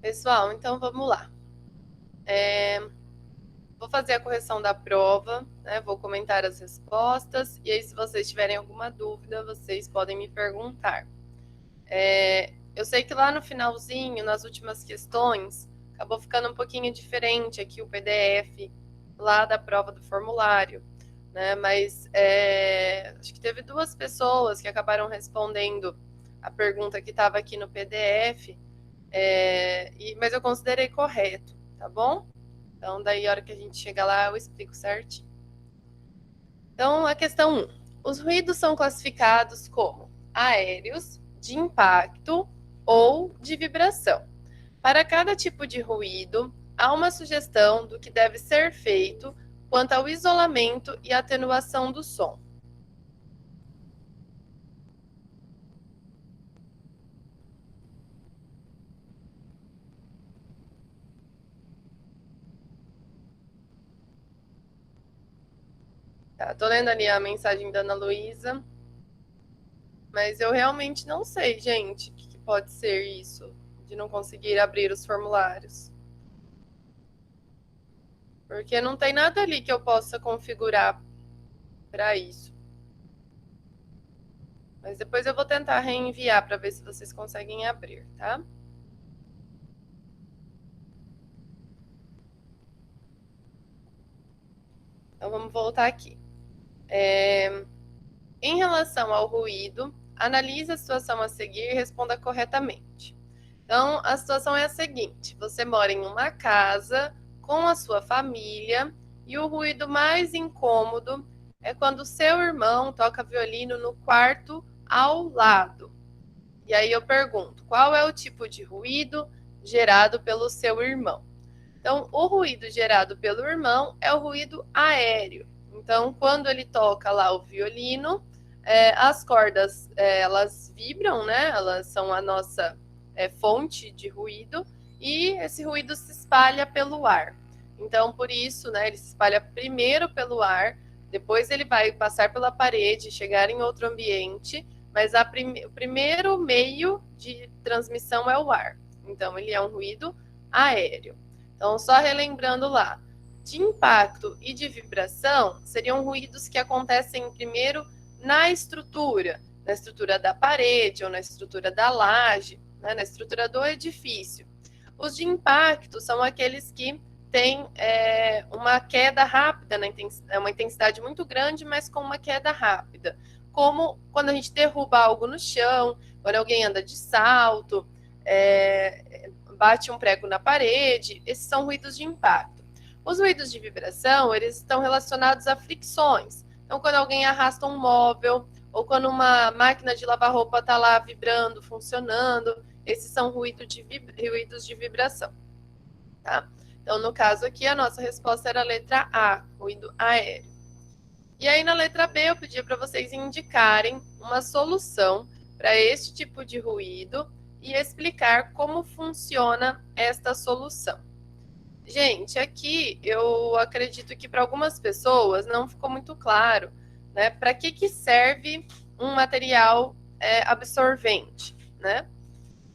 Pessoal, então vamos lá. Vou fazer a correção da prova, né? Vou comentar as respostas, e aí se vocês tiverem alguma dúvida, vocês podem me perguntar. Eu sei que lá no finalzinho, nas últimas questões, acabou ficando um pouquinho diferente aqui o PDF lá da prova do formulário, né? Mas acho que teve 2 pessoas que acabaram respondendo a pergunta que estava aqui no PDF, mas eu considerei correto, tá bom? Então, daí, a hora que a gente chega lá, eu explico certinho. Então, a questão 1. Os ruídos são classificados como aéreos, de impacto ou de vibração. Para cada tipo de ruído, há uma sugestão do que deve ser feito quanto ao isolamento e atenuação do som. Tá, tô lendo ali a mensagem da Ana Luísa, mas eu realmente não sei, gente, o que pode ser isso de não conseguir abrir os formulários. Porque não tem nada ali que eu possa configurar para isso. Mas depois eu vou tentar reenviar para ver se vocês conseguem abrir, tá? Então vamos voltar aqui. Em relação ao ruído, analise a situação a seguir e responda corretamente. Então, a situação é a seguinte: você mora em uma casa com a sua família e o ruído mais incômodo é quando o seu irmão toca violino no quarto ao lado. E aí eu pergunto, qual é o tipo de ruído gerado pelo seu irmão? Então, o ruído gerado pelo irmão é o ruído aéreo. Então, quando ele toca lá o violino, as cordas elas vibram, né? Elas são a nossa fonte de ruído e esse ruído se espalha pelo ar. Então, por isso, né? Ele se espalha primeiro pelo ar, depois ele vai passar pela parede, chegar em outro ambiente, mas o primeiro meio de transmissão é o ar. Então, ele é um ruído aéreo. Então, só relembrando lá, de impacto e de vibração seriam ruídos que acontecem primeiro na estrutura da parede ou na estrutura da laje, né, na estrutura do edifício. Os de impacto são aqueles que têm uma queda rápida, uma intensidade muito grande, mas com uma queda rápida. Como quando a gente derruba algo no chão, quando alguém anda de salto, bate um prego na parede, esses são ruídos de impacto. Os ruídos de vibração, eles estão relacionados a fricções. Então, quando alguém arrasta um móvel, ou quando uma máquina de lavar roupa está lá vibrando, funcionando, esses são ruídos de vibração. Tá? Então, no caso aqui, a nossa resposta era a letra A, ruído aéreo. E aí, na letra B, eu pedi para vocês indicarem uma solução para este tipo de ruído e explicar como funciona esta solução. Gente, aqui eu acredito que para algumas pessoas não ficou muito claro, né? Para que serve um material absorvente, né?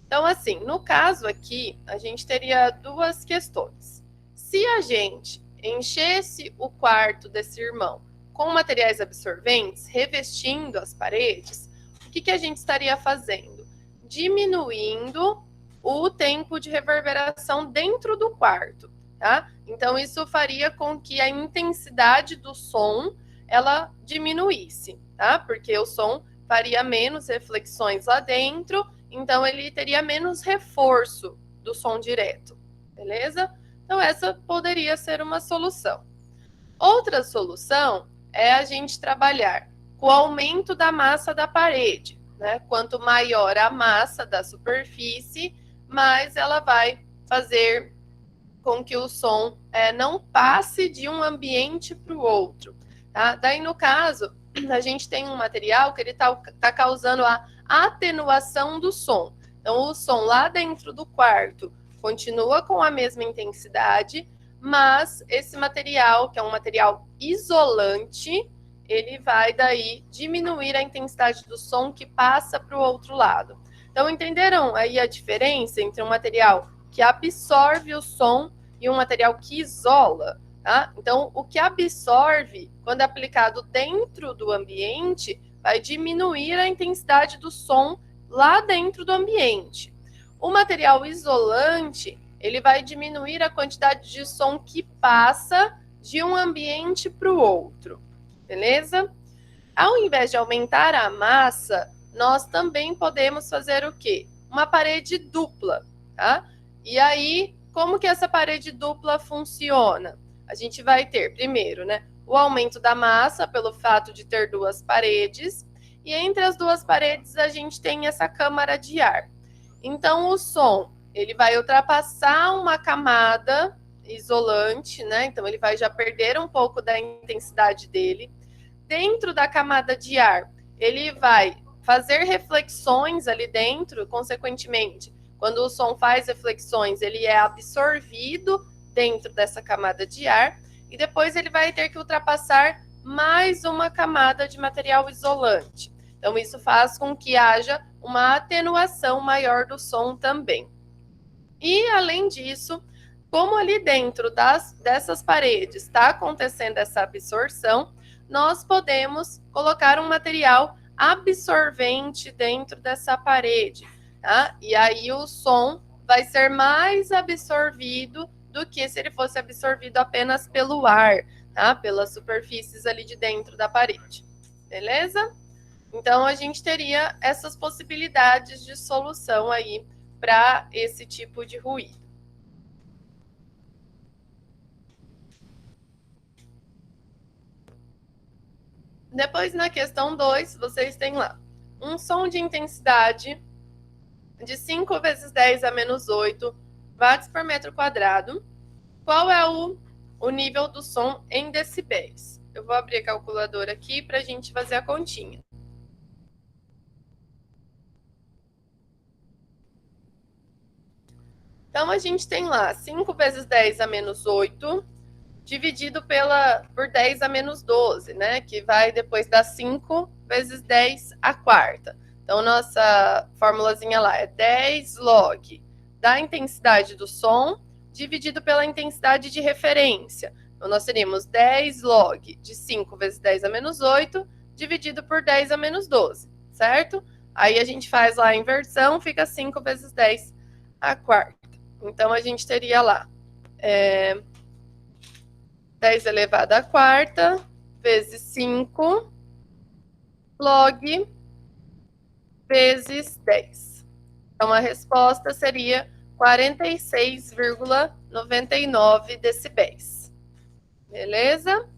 Então, assim, no caso aqui, a gente teria 2 questões. Se a gente enchesse o quarto desse irmão com materiais absorventes, revestindo as paredes, o que a gente estaria fazendo? Diminuindo o tempo de reverberação dentro do quarto, tá? Então, isso faria com que a intensidade do som, ela diminuísse, tá? Porque o som faria menos reflexões lá dentro, então ele teria menos reforço do som direto, beleza? Então, essa poderia ser uma solução. Outra solução é a gente trabalhar com o aumento da massa da parede, né? Quanto maior a massa da superfície, mais ela vai fazer com que o som não passe de um ambiente para o outro. Tá? Daí, no caso, a gente tem um material que ele tá causando a atenuação do som. Então, o som lá dentro do quarto continua com a mesma intensidade, mas esse material, que é um material isolante, ele vai daí diminuir a intensidade do som que passa para o outro lado. Então, entenderam aí a diferença entre um material que absorve o som e um material que isola, tá? Então, o que absorve, quando aplicado dentro do ambiente, vai diminuir a intensidade do som lá dentro do ambiente. O material isolante, ele vai diminuir a quantidade de som que passa de um ambiente para o outro, beleza? Ao invés de aumentar a massa, nós também podemos fazer o quê? Uma parede dupla, tá? E aí, como que essa parede dupla funciona? A gente vai ter, primeiro, né, o aumento da massa pelo fato de ter duas paredes, e entre as duas paredes a gente tem essa câmara de ar. Então, o som, ele vai ultrapassar uma camada isolante, né? Então, ele vai já perder um pouco da intensidade dele. Dentro da camada de ar, ele vai fazer reflexões ali dentro, consequentemente, quando o som faz reflexões, ele é absorvido dentro dessa camada de ar, e depois ele vai ter que ultrapassar mais uma camada de material isolante. Então, isso faz com que haja uma atenuação maior do som também. E, além disso, como ali dentro dessas paredes está acontecendo essa absorção, nós podemos colocar um material absorvente dentro dessa parede, tá? E aí o som vai ser mais absorvido do que se ele fosse absorvido apenas pelo ar, tá? Pelas superfícies ali de dentro da parede, beleza? Então, a gente teria essas possibilidades de solução aí para esse tipo de ruído. Depois, na questão 2, vocês têm lá um som de intensidade de 5 vezes 10 a menos 8 watts por metro quadrado. Qual é o nível do som em decibéis? Eu vou abrir a calculadora aqui para a gente fazer a continha. Então, a gente tem lá 5 vezes 10 a menos 8, dividido por 10 a menos 12, né? Que vai depois dar 5 vezes 10 à quarta. Então, nossa formulazinha lá é 10 log da intensidade do som, dividido pela intensidade de referência. Então, nós teríamos 10 log de 5 vezes 10 a menos 8, dividido por 10 a menos 12, certo? Aí a gente faz lá a inversão, fica 5 vezes 10 à quarta. Então, a gente teria lá 10 elevado à quarta vezes 5 log vezes 10. Então, a resposta seria 46,99 decibéis. Beleza?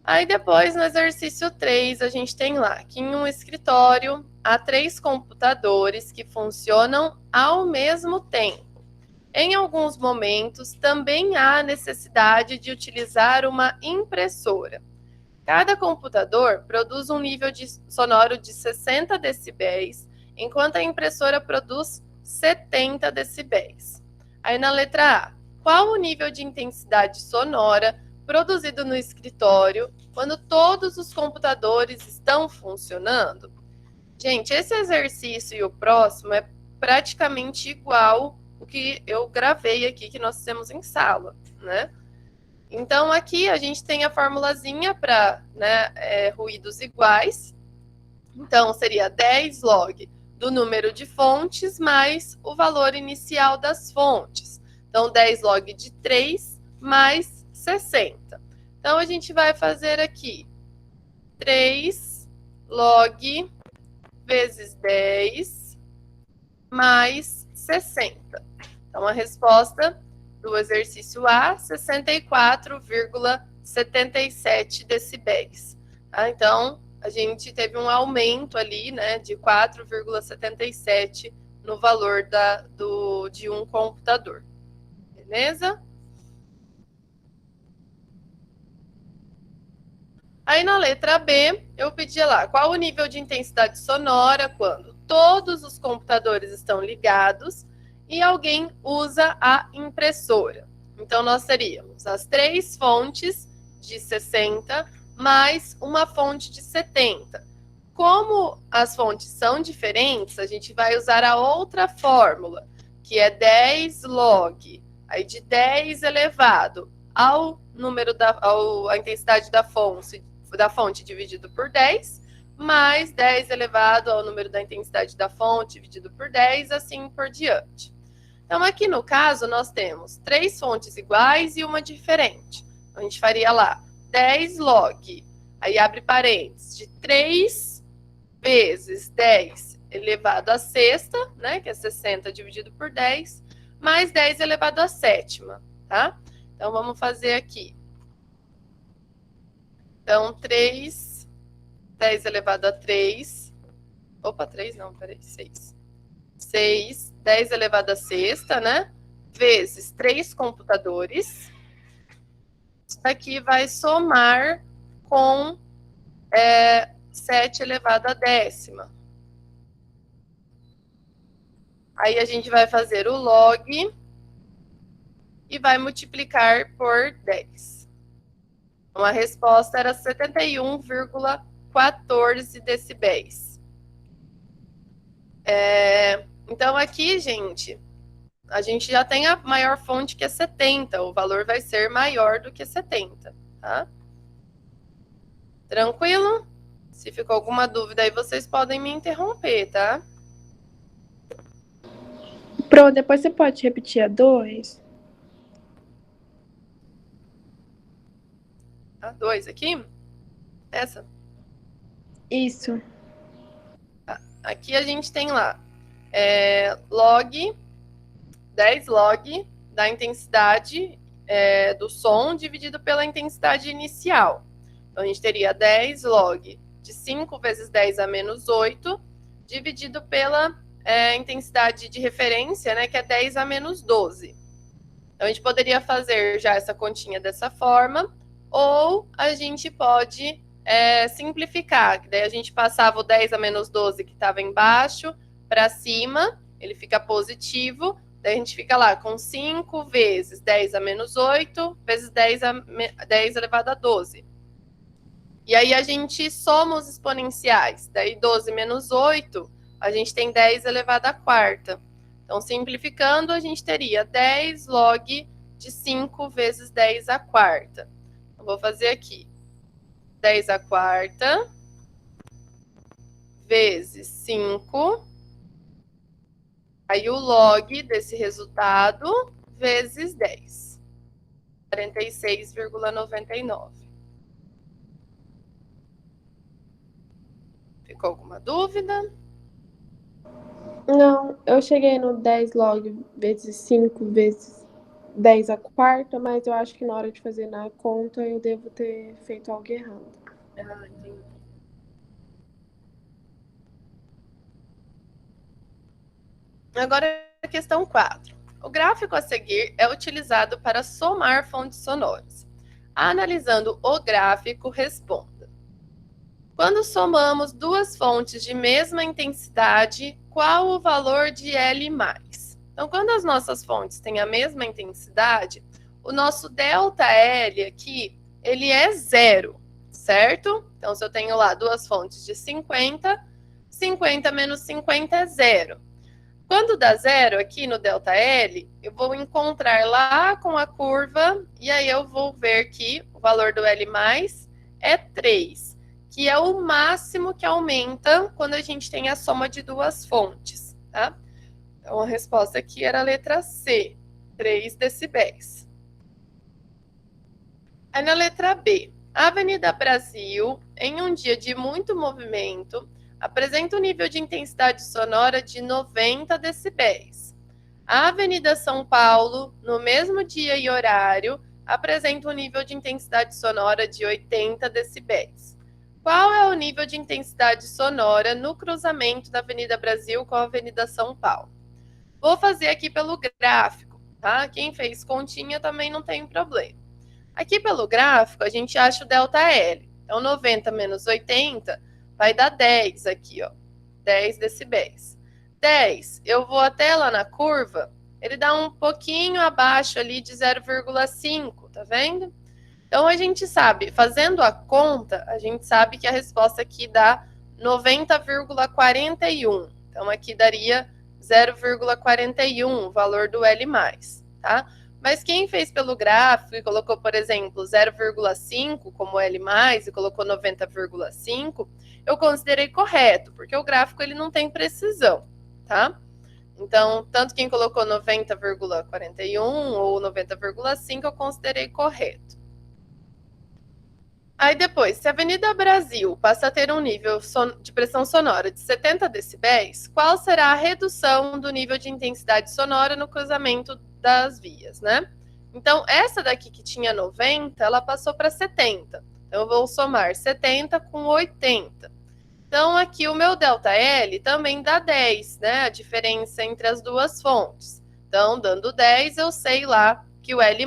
Aí depois, no exercício 3, a gente tem lá que em um escritório há 3 computadores que funcionam ao mesmo tempo. Em alguns momentos, também há necessidade de utilizar uma impressora. Cada computador produz um nível sonoro de 60 decibéis, enquanto a impressora produz 70 decibéis. Aí na letra A, qual o nível de intensidade sonora produzido no escritório quando todos os computadores estão funcionando? Gente, esse exercício e o próximo é praticamente igual o que eu gravei aqui, que nós temos em sala, né? Então, aqui a gente tem a formulazinha para ruídos iguais. Então, seria 10 log do número de fontes mais o valor inicial das fontes. Então, 10 log de 3 mais 60. Então, a gente vai fazer aqui 3 log vezes 10 mais 60. Então, a resposta do exercício A, 64,77 decibéis. Tá? Então, a gente teve um aumento ali, né, de 4,77 no valor de um computador. Beleza? Aí na letra B, eu pedi lá, qual o nível de intensidade sonora quando todos os computadores estão ligados e alguém usa a impressora. Então, nós teríamos as 3 fontes de 60 mais uma fonte de 70. Como as fontes são diferentes, a gente vai usar a outra fórmula. que é 10 log, aí de 10 elevado ao número a intensidade da fonte dividido por 10, mais 10 elevado ao número da intensidade da fonte dividido por 10, assim por diante. Então, aqui no caso, nós temos 3 fontes iguais e uma diferente. Então, a gente faria lá 10 log, aí abre parênteses, de 3 vezes 10 elevado à sexta, né, que é 60 dividido por 10, mais 10 elevado à sétima, tá? Então, vamos fazer aqui. Então, 3, 10 elevado a 3, opa, 3 não, peraí, 6. 6, 10 elevado a sexta, né, vezes 3 computadores. Isso aqui vai somar com 7 elevado a décima. Aí a gente vai fazer o log e vai multiplicar por 10. Então, a resposta era 71,14 decibéis. Então, aqui, gente, a gente já tem a maior fonte, que é 70. O valor vai ser maior do que 70, tá? Tranquilo? Se ficou alguma dúvida aí, vocês podem me interromper, tá? Pro, depois você pode repetir a 2? A 2 aqui? Essa? Isso. Aqui a gente tem lá log, 10 log da intensidade do som dividido pela intensidade inicial. Então, a gente teria 10 log de 5 vezes 10 a menos 8, dividido pela intensidade de referência, né, que é 10 a menos 12. Então, a gente poderia fazer já essa continha dessa forma, ou a gente pode simplificar, que daí a gente passava o 10 a menos 12 que estava embaixo para cima, ele fica positivo, daí a gente fica lá com 5 vezes 10 a menos 8 vezes 10 elevado a 12. E aí a gente soma os exponenciais, daí 12 menos 8, a gente tem 10 elevado à quarta. Então, simplificando, a gente teria 10 log de 5 vezes 10 à quarta. Eu vou fazer aqui 10 à quarta vezes 5. Aí o log desse resultado vezes 10. 46,99. Ficou alguma dúvida? Não, eu cheguei no 10 log vezes 5 vezes 10 à quarta, mas eu acho que na hora de fazer na conta eu devo ter feito algo errado. Ah, entendi. Agora a questão 4. O gráfico a seguir é utilizado para somar fontes sonoras. Analisando o gráfico, responda. Quando somamos duas fontes de mesma intensidade, qual o valor de L+? Então, quando as nossas fontes têm a mesma intensidade, o nosso ΔL aqui, ele é 0, certo? Então, se eu tenho lá duas fontes de 50, 50 menos 50 é 0. Quando dá 0 aqui no ΔL, eu vou encontrar lá com a curva, e aí eu vou ver que o valor do L+, é 3, que é o máximo que aumenta quando a gente tem a soma de duas fontes, tá? Então, a resposta aqui era a letra C, 3 decibéis. Aí na letra B, a Avenida Brasil, em um dia de muito movimento, apresenta um nível de intensidade sonora de 90 decibéis. A Avenida São Paulo, no mesmo dia e horário, apresenta um nível de intensidade sonora de 80 decibéis. Qual é o nível de intensidade sonora no cruzamento da Avenida Brasil com a Avenida São Paulo? Vou fazer aqui pelo gráfico, tá? Quem fez continha também não tem problema. Aqui pelo gráfico, a gente acha o ΔL. Então, 90 menos 80 vai dar 10 aqui, ó. 10 decibéis. 10, eu vou até lá na curva, ele dá um pouquinho abaixo ali de 0,5, tá vendo? Então, a gente sabe, fazendo a conta, a gente sabe que a resposta aqui dá 90,41. Então, aqui daria 0,41, o valor do L+, tá? Mas quem fez pelo gráfico e colocou, por exemplo, 0,5 como L+, e colocou 90,5, eu considerei correto, porque o gráfico ele não tem precisão, tá? Então, tanto quem colocou 90,41 ou 90,5, eu considerei correto. Aí depois, se a Avenida Brasil passa a ter um nível de pressão sonora de 70 decibéis, qual será a redução do nível de intensidade sonora no cruzamento das vias, né? Então, essa daqui que tinha 90, ela passou para 70. Então, eu vou somar 70 com 80. Então, aqui o meu ΔL também dá 10, né? A diferença entre as duas fontes. Então, dando 10, eu sei lá que o L+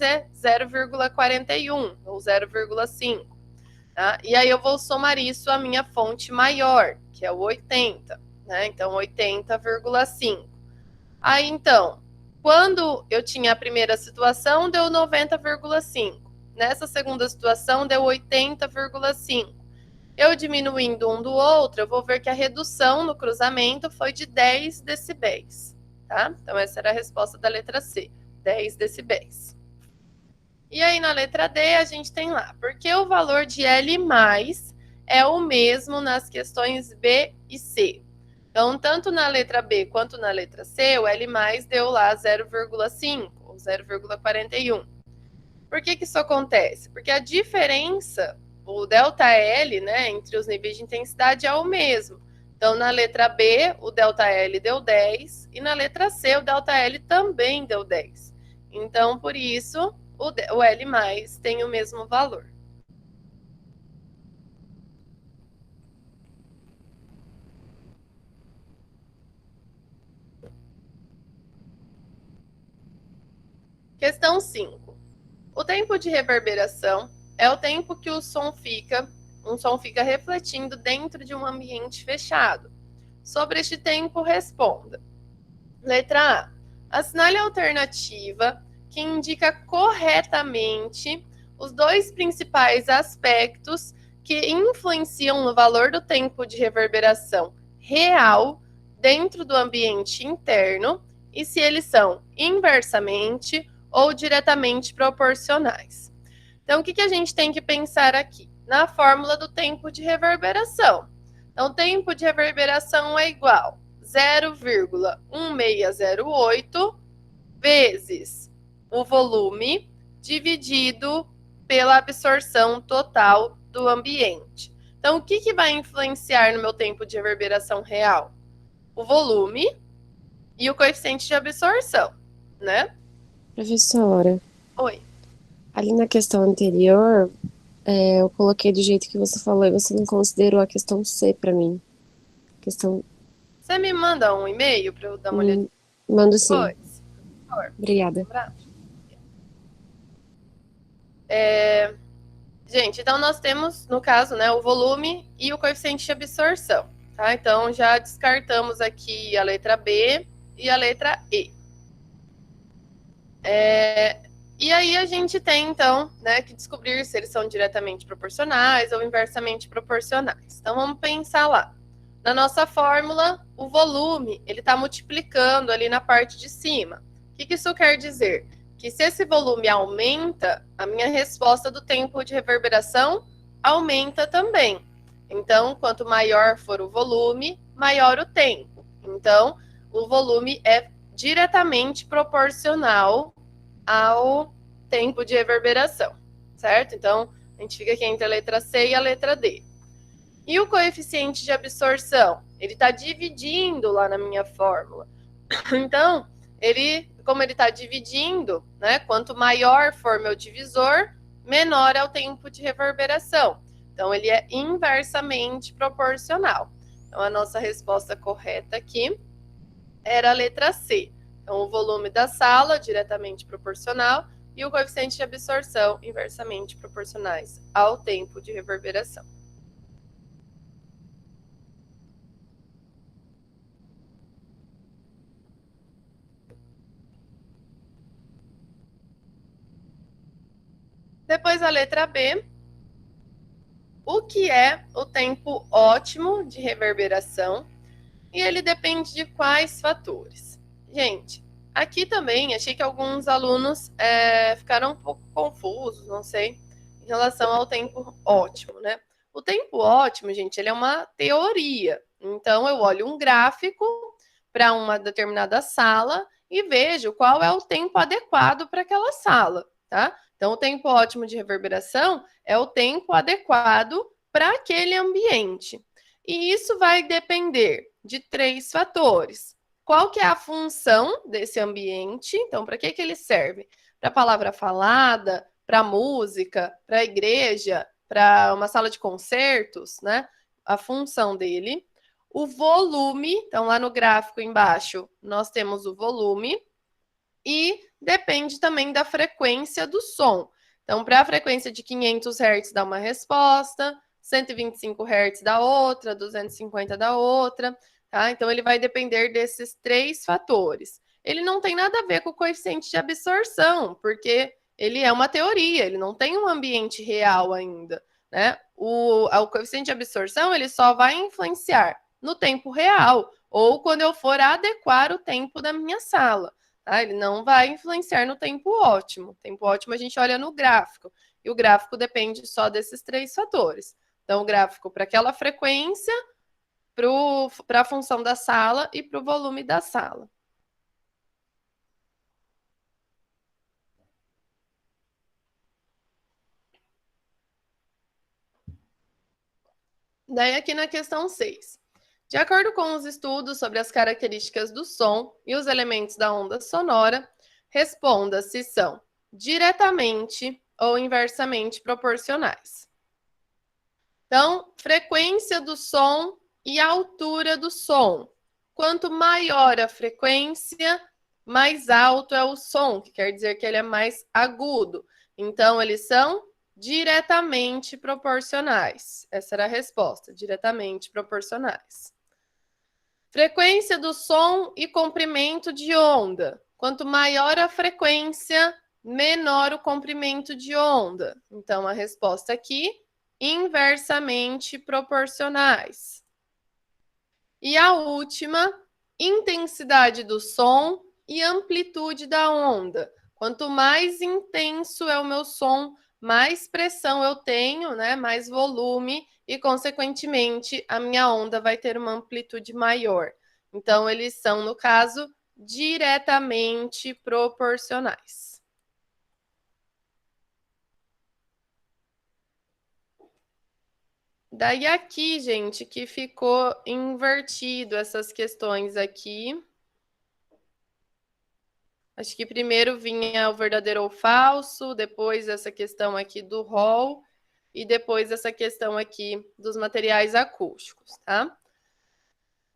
é 0,41 ou 0,5. Tá? E aí eu vou somar isso à minha fonte maior, que é o 80. Né? Então, 80,5. Aí, então, quando eu tinha a primeira situação, deu 90,5. Nessa segunda situação, deu 80,5. Eu diminuindo um do outro, eu vou ver que a redução no cruzamento foi de 10 decibéis, tá? Então, essa era a resposta da letra C, 10 decibéis. E aí, na letra D, a gente tem lá, porque o valor de L+ é o mesmo nas questões B e C. Então, tanto na letra B quanto na letra C, o L+ deu lá 0,5 ou 0,41. Por que isso acontece? Porque a diferença, o ΔL, né, entre os níveis de intensidade é o mesmo. Então, na letra B, o ΔL deu 10 e na letra C, o ΔL também deu 10. Então, por isso, o L+ tem o mesmo valor. Questão 5. O tempo de reverberação é o tempo que um som fica refletindo dentro de um ambiente fechado. Sobre este tempo, responda. Letra A. Assinale a alternativa que indica corretamente os dois principais aspectos que influenciam no valor do tempo de reverberação real dentro do ambiente interno e se eles são inversamente ou diretamente proporcionais. Então, o que a gente tem que pensar aqui? Na fórmula do tempo de reverberação. Então, o tempo de reverberação é igual a 0,1608 vezes o volume dividido pela absorção total do ambiente. Então, o que vai influenciar no meu tempo de reverberação real? O volume e o coeficiente de absorção, né? Professora, Oi. ali na questão anterior, eu coloquei do jeito que você falou e você não considerou a questão C para mim. Questão... Você me manda um e-mail para eu dar uma olhadinha? Mando sim. Pois, por favor. Obrigada. Gente, então nós temos, no caso, né, o volume e o coeficiente de absorção. Tá? Então, já descartamos aqui a letra B e a letra E. E aí a gente tem, então, né, que descobrir se eles são diretamente proporcionais ou inversamente proporcionais. Então, vamos pensar lá. Na nossa fórmula, o volume, ele está multiplicando ali na parte de cima. O que isso quer dizer? Que se esse volume aumenta, a minha resposta do tempo de reverberação aumenta também. Então, quanto maior for o volume, maior o tempo. Então, o volume é diretamente proporcional ao tempo de reverberação, certo? Então, a gente fica aqui entre a letra C e a letra D. E o coeficiente de absorção? Ele está dividindo lá na minha fórmula. Então, como ele está dividindo, né? Quanto maior for meu divisor, menor é o tempo de reverberação. Então, ele é inversamente proporcional. Então, a nossa resposta correta aqui era a letra C. Então, o volume da sala, diretamente proporcional, e o coeficiente de absorção, inversamente proporcionais ao tempo de reverberação. Depois a letra B. O que é o tempo ótimo de reverberação E ele depende de quais fatores? Gente, aqui também achei que alguns alunos ficaram um pouco confusos, não sei, em relação ao tempo ótimo, né? O tempo ótimo, gente, ele é uma teoria. Então, eu olho um gráfico para uma determinada sala e vejo qual é o tempo adequado para aquela sala, tá? Então, o tempo ótimo de reverberação é o tempo adequado para aquele ambiente. E isso vai depender de 3 fatores. Qual que é a função desse ambiente? Então, para que ele serve? Para a palavra falada, para a música, para a igreja, para uma sala de concertos, né? A função dele. O volume, então lá no gráfico embaixo, nós temos o volume. E depende também da frequência do som. Então, para a frequência de 500 Hz dá uma resposta, 125 Hz da outra, 250 da outra, tá? Então, ele vai depender desses 3 fatores. Ele não tem nada a ver com o coeficiente de absorção, porque ele é uma teoria, ele não tem um ambiente real ainda, né? O coeficiente de absorção, ele só vai influenciar no tempo real, ou quando eu for adequar o tempo da minha sala. Tá? Ele não vai influenciar no tempo ótimo. O tempo ótimo a gente olha no gráfico. E o gráfico depende só desses 3 fatores. Então, o gráfico para aquela frequência, para a função da sala e para o volume da sala. Daí, aqui na questão 6. De acordo com os estudos sobre as características do som e os elementos da onda sonora, responda se são diretamente ou inversamente proporcionais. Então, frequência do som e altura do som. Quanto maior a frequência, mais alto é o som, que quer dizer que ele é mais agudo. Então, eles são diretamente proporcionais. Essa era a resposta, diretamente proporcionais. Frequência do som e comprimento de onda. Quanto maior a frequência, menor o comprimento de onda. Então, a resposta aqui, inversamente proporcionais. E a última, intensidade do som e amplitude da onda. Quanto mais intenso é o meu som, mais pressão eu tenho, né? Mais volume e, consequentemente, a minha onda vai ter uma amplitude maior. Então, eles são, no caso, diretamente proporcionais. Daí aqui, gente, que ficou invertido essas questões aqui. Acho que primeiro vinha o verdadeiro ou falso, depois essa questão aqui do rol e depois essa questão aqui dos materiais acústicos, tá?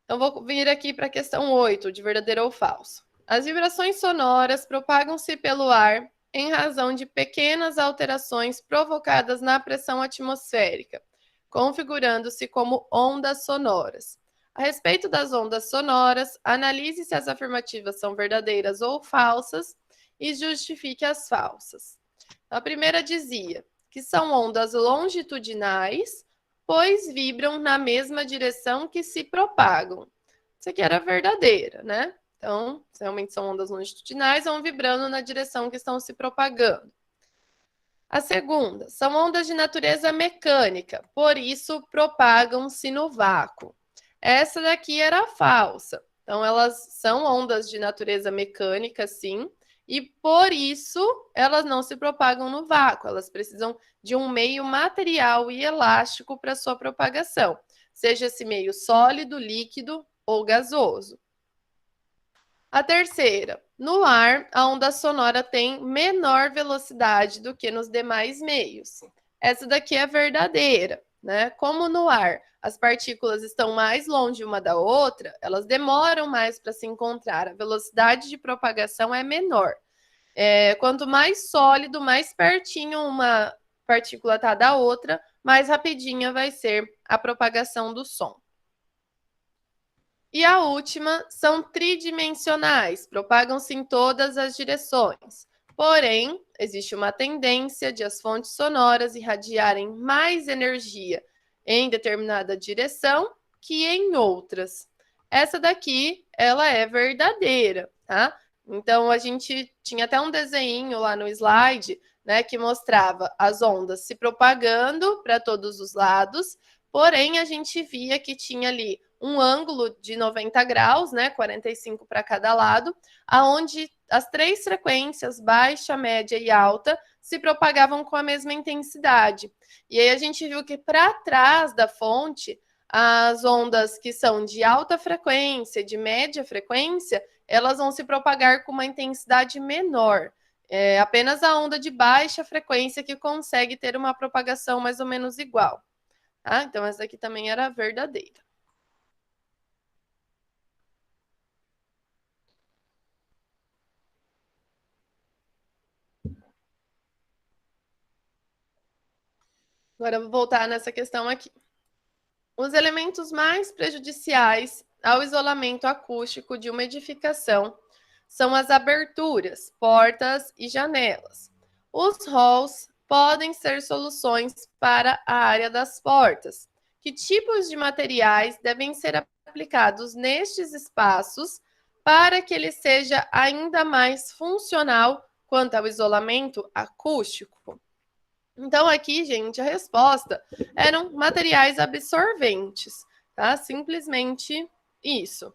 Então, vou vir aqui para a questão 8, de verdadeiro ou falso. As vibrações sonoras propagam-se pelo ar em razão de pequenas alterações provocadas na pressão atmosférica, configurando-se como ondas sonoras. A respeito das ondas sonoras, analise se as afirmativas são verdadeiras ou falsas e justifique as falsas. A primeira dizia que são ondas longitudinais, pois vibram na mesma direção que se propagam. Isso aqui era verdadeira, né? Então, realmente são ondas longitudinais, vão vibrando na direção que estão se propagando. A segunda, são ondas de natureza mecânica, por isso propagam-se no vácuo. Essa daqui era falsa. Então, elas são ondas de natureza mecânica, sim, e por isso elas não se propagam no vácuo. Elas precisam de um meio material e elástico para sua propagação, seja esse meio sólido, líquido ou gasoso. A terceira, no ar, a onda sonora tem menor velocidade do que nos demais meios. Essa daqui é verdadeira, né? Como no ar as partículas estão mais longe uma da outra, elas demoram mais para se encontrar, a velocidade de propagação é menor. Quanto mais sólido, mais pertinho uma partícula está da outra, mais rapidinha vai ser a propagação do som. E a última, são tridimensionais, propagam-se em todas as direções. Porém, existe uma tendência de as fontes sonoras irradiarem mais energia em determinada direção que em outras. essa daqui, ela é verdadeira, tá? Então, a gente tinha até um desenho lá no slide, né, que mostrava as ondas se propagando para todos os lados, porém, a gente via que tinha ali um ângulo de 90 graus, né, 45 para cada lado, aonde as três frequências, baixa, média e alta, se propagavam com a mesma intensidade. E aí a gente viu que para trás da fonte, as ondas que são de alta frequência, de média frequência, elas vão se propagar com uma intensidade menor. É apenas a onda de baixa frequência que consegue ter uma propagação mais ou menos igual. Tá? Então, essa aqui também era verdadeira. Agora, eu vou voltar nessa questão aqui. Os elementos mais prejudiciais ao isolamento acústico de uma edificação são as aberturas, portas e janelas. Os halls podem ser soluções para a área das portas. Que tipos de materiais devem ser aplicados nestes espaços para que ele seja ainda mais funcional quanto ao isolamento acústico? Então, aqui, gente, a resposta eram materiais absorventes, tá? Simplesmente isso.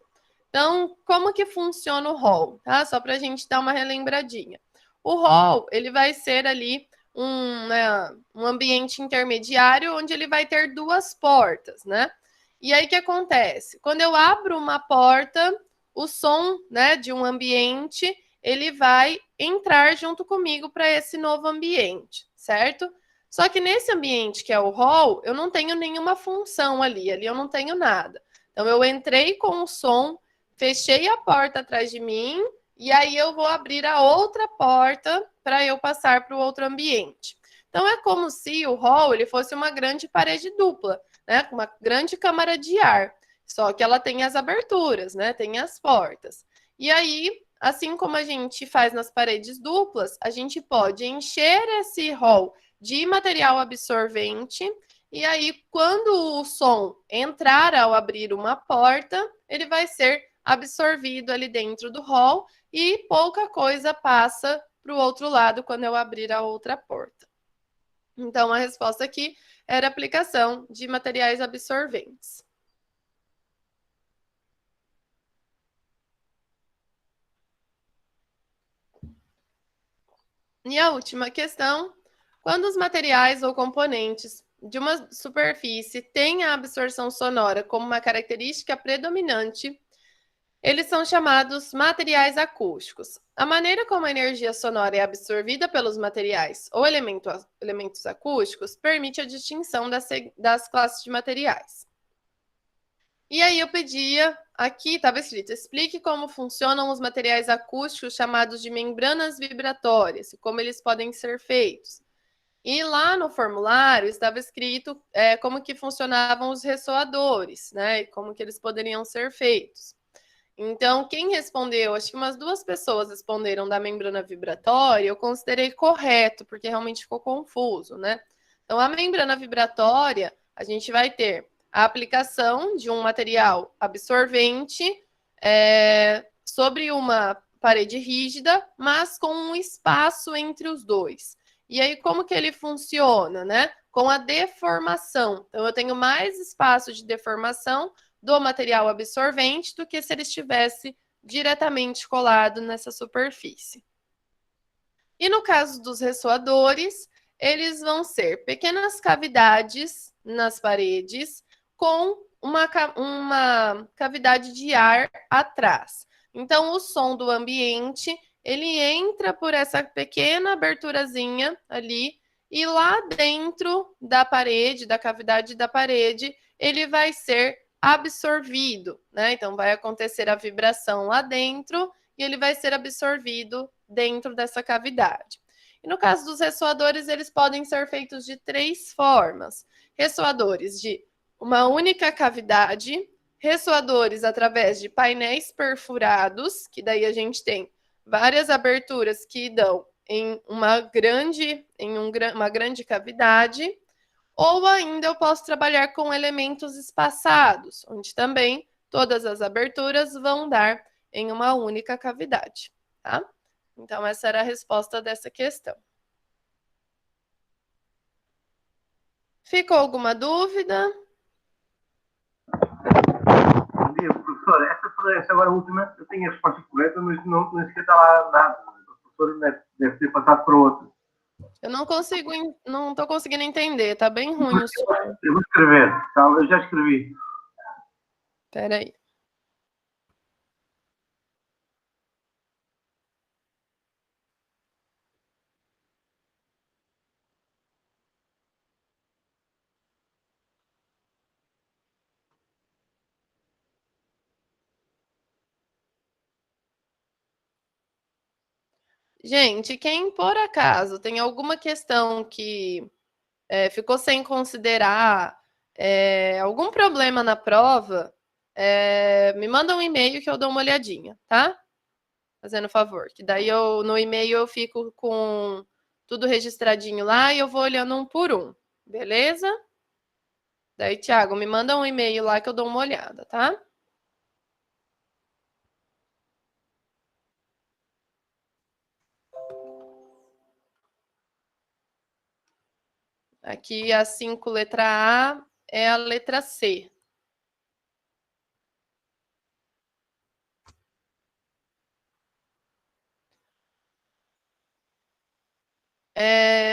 Então, como que funciona o hall, tá? Só para a gente dar uma relembradinha. O hall, ele vai ser ali um ambiente intermediário onde ele vai ter duas portas, né? E aí, o que acontece? Quando eu abro uma porta, o som, né, de um ambiente, ele vai entrar junto comigo para esse novo ambiente, certo? Só que nesse ambiente que é o hall, eu não tenho nenhuma função ali eu não tenho nada. Então, eu entrei com o som, fechei a porta atrás de mim, e aí eu vou abrir a outra porta para eu passar para o outro ambiente. Então, é como se o hall ele fosse uma grande parede dupla, né? Uma grande câmara de ar. Só que ela tem as aberturas, né? Tem as portas. E aí, assim como a gente faz nas paredes duplas, a gente pode encher esse hall de material absorvente, e aí, quando o som entrar ao abrir uma porta, ele vai ser absorvido ali dentro do hall e pouca coisa passa para o outro lado quando eu abrir a outra porta. Então, a resposta aqui era aplicação de materiais absorventes. E a última questão: quando os materiais ou componentes de uma superfície têm a absorção sonora como uma característica predominante, eles são chamados materiais acústicos. A maneira como a energia sonora é absorvida pelos materiais ou elementos acústicos permite a distinção das classes de materiais. E aí eu pedia, aqui estava escrito, explique como funcionam os materiais acústicos chamados de membranas vibratórias e como eles podem ser feitos. E lá no formulário estava escrito como que funcionavam os ressoadores, né? E como que eles poderiam ser feitos. Então, quem respondeu, acho que umas 2 pessoas responderam da membrana vibratória, eu considerei correto, porque realmente ficou confuso, né? Então, a membrana vibratória, a gente vai ter a aplicação de um material absorvente sobre uma parede rígida, mas com um espaço entre os dois. E aí, como que ele funciona, né? Com a deformação. Então, eu tenho mais espaço de deformação do material absorvente do que se ele estivesse diretamente colado nessa superfície. E no caso dos ressoadores, eles vão ser pequenas cavidades nas paredes com uma cavidade de ar atrás. Então, o som do ambiente, ele entra por essa pequena aberturazinha ali e lá dentro da parede, da cavidade da parede, ele vai ser absorvido, né? Então, vai acontecer a vibração lá dentro e ele vai ser absorvido dentro dessa cavidade. E no caso dos ressoadores, eles podem ser feitos de 3 formas. Ressoadores de uma única cavidade, ressoadores através de painéis perfurados, que daí a gente tem várias aberturas que dão em uma grande cavidade, ou ainda eu posso trabalhar com elementos espaçados, onde também todas as aberturas vão dar em uma única cavidade, tá? Então, essa era a resposta dessa questão. Ficou alguma dúvida? Bom dia, professor. Essa agora última, eu tenho a resposta correta, mas não sequer está lá nada. O professor deve ter passado para outro. Eu não estou conseguindo entender, tá bem ruim o som. Eu vou escrever, tá? Eu já escrevi. Espera aí. Gente, quem por acaso tem alguma questão que ficou sem considerar, algum problema na prova, me manda um e-mail que eu dou uma olhadinha, tá? Fazendo favor, que daí no e-mail eu fico com tudo registradinho lá e eu vou olhando um por um, beleza? Daí, Thiago, me manda um e-mail lá que eu dou uma olhada, tá? Aqui a 5, letra A, é a letra C.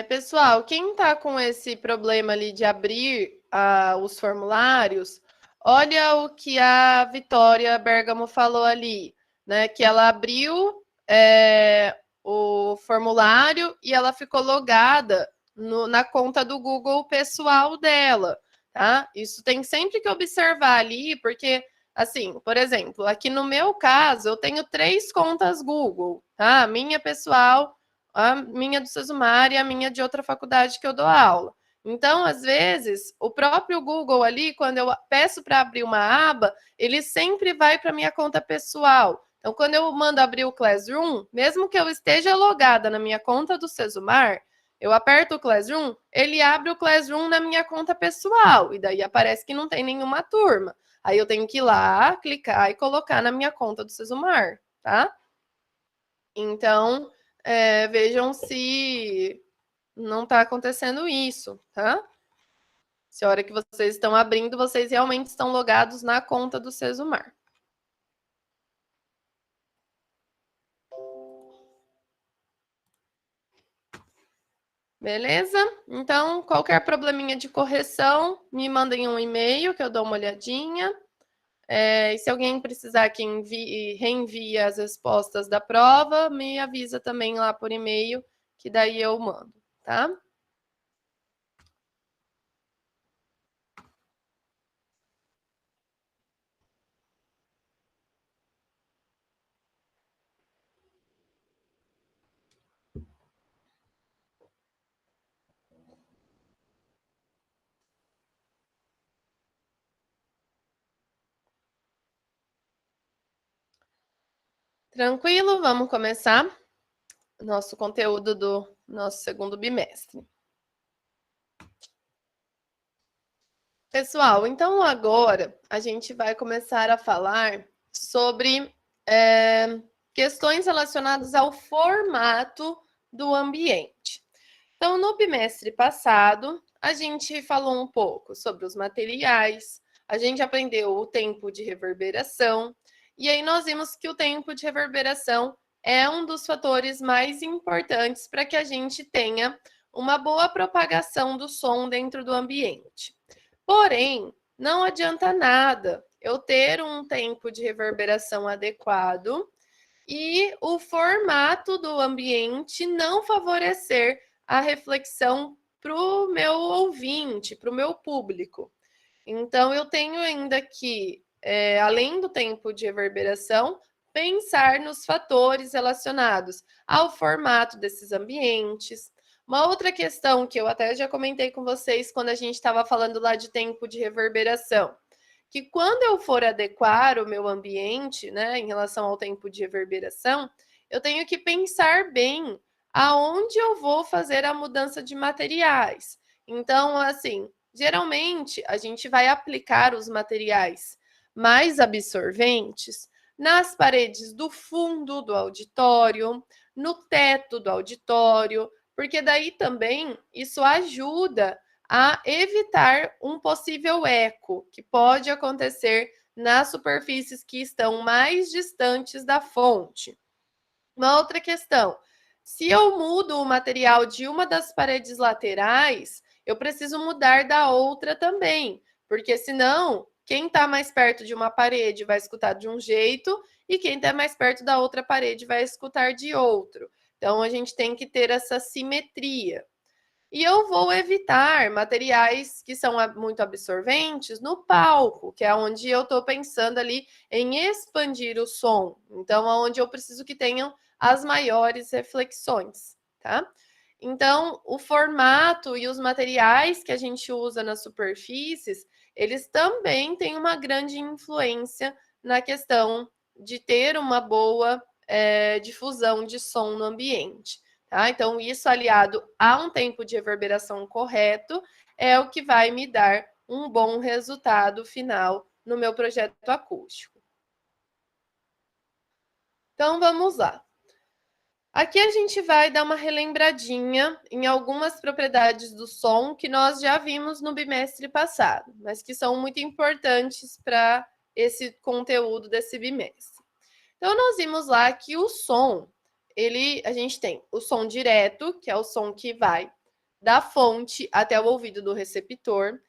Pessoal, quem está com esse problema ali de abrir os formulários, olha o que a Vitória Bergamo falou ali, né? Que ela abriu o formulário e ela ficou logada na conta do Google pessoal dela, tá? Isso tem sempre que observar ali, porque, assim, por exemplo, aqui no meu caso, eu tenho 3 contas Google, tá? A minha pessoal, a minha do Sesumar e a minha de outra faculdade que eu dou aula. Então, às vezes, o próprio Google ali, quando eu peço para abrir uma aba, ele sempre vai para minha conta pessoal. Então, quando eu mando abrir o Classroom, mesmo que eu esteja logada na minha conta do Sesumar, eu aperto o Classroom, ele abre o Classroom na minha conta pessoal, e daí aparece que não tem nenhuma turma. Aí eu tenho que ir lá, clicar e colocar na minha conta do Sesumar, tá? Então, vejam se não está acontecendo isso, tá? Se a hora que vocês estão abrindo, vocês realmente estão logados na conta do Sesumar. Beleza? Então, qualquer probleminha de correção, me mandem um e-mail que eu dou uma olhadinha. E se alguém precisar que reenvie as respostas da prova, me avisa também lá por e-mail, que daí eu mando, tá? Tranquilo? Vamos começar nosso conteúdo do nosso segundo bimestre. Pessoal, então agora a gente vai começar a falar sobre questões relacionadas ao formato do ambiente. Então, no bimestre passado, a gente falou um pouco sobre os materiais, a gente aprendeu o tempo de reverberação, e aí nós vimos que o tempo de reverberação é um dos fatores mais importantes para que a gente tenha uma boa propagação do som dentro do ambiente. Porém, não adianta nada eu ter um tempo de reverberação adequado e o formato do ambiente não favorecer a reflexão para o meu ouvinte, para o meu público. Então, eu tenho ainda que, além do tempo de reverberação, pensar nos fatores relacionados ao formato desses ambientes. Uma outra questão que eu até já comentei com vocês quando a gente estava falando lá de tempo de reverberação, que quando eu for adequar o meu ambiente, né, em relação ao tempo de reverberação, eu tenho que pensar bem aonde eu vou fazer a mudança de materiais. Então, assim, geralmente a gente vai aplicar os materiais mais absorventes nas paredes do fundo do auditório, no teto do auditório, porque daí também isso ajuda a evitar um possível eco que pode acontecer nas superfícies que estão mais distantes da fonte. Uma outra questão: se eu mudo o material de uma das paredes laterais, eu preciso mudar da outra também, porque senão quem está mais perto de uma parede vai escutar de um jeito e quem está mais perto da outra parede vai escutar de outro. Então a gente tem que ter essa simetria. E eu vou evitar materiais que são muito absorventes no palco, que é onde eu estou pensando ali em expandir o som. Então, onde eu preciso que tenham as maiores reflexões, tá? Então, o formato e os materiais que a gente usa nas superfícies, eles também têm uma grande influência na questão de ter uma boa difusão de som no ambiente. Tá? Então, isso aliado a um tempo de reverberação correto é o que vai me dar um bom resultado final no meu projeto acústico. Então, vamos lá. Aqui a gente vai dar uma relembradinha em algumas propriedades do som que nós já vimos no bimestre passado, mas que são muito importantes para esse conteúdo desse bimestre. Então, nós vimos lá que o som, a gente tem o som direto, que é o som que vai da fonte até o ouvido do receptor.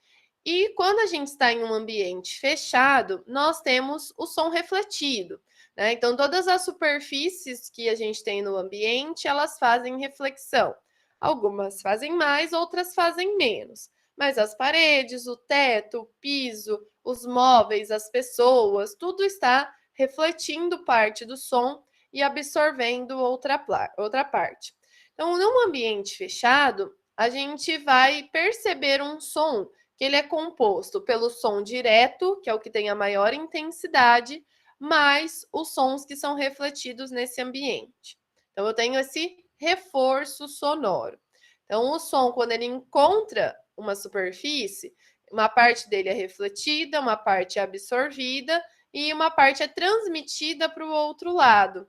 E quando a gente está em um ambiente fechado, nós temos o som refletido, né? Então, todas as superfícies que a gente tem no ambiente, elas fazem reflexão. Algumas fazem mais, outras fazem menos. Mas as paredes, o teto, o piso, os móveis, as pessoas, tudo está refletindo parte do som e absorvendo outra parte. Então, num ambiente fechado, a gente vai perceber um som que ele é composto pelo som direto, que é o que tem a maior intensidade, mais os sons que são refletidos nesse ambiente. Então, eu tenho esse reforço sonoro. Então, o som, quando ele encontra uma superfície, uma parte dele é refletida, uma parte é absorvida e uma parte é transmitida para o outro lado.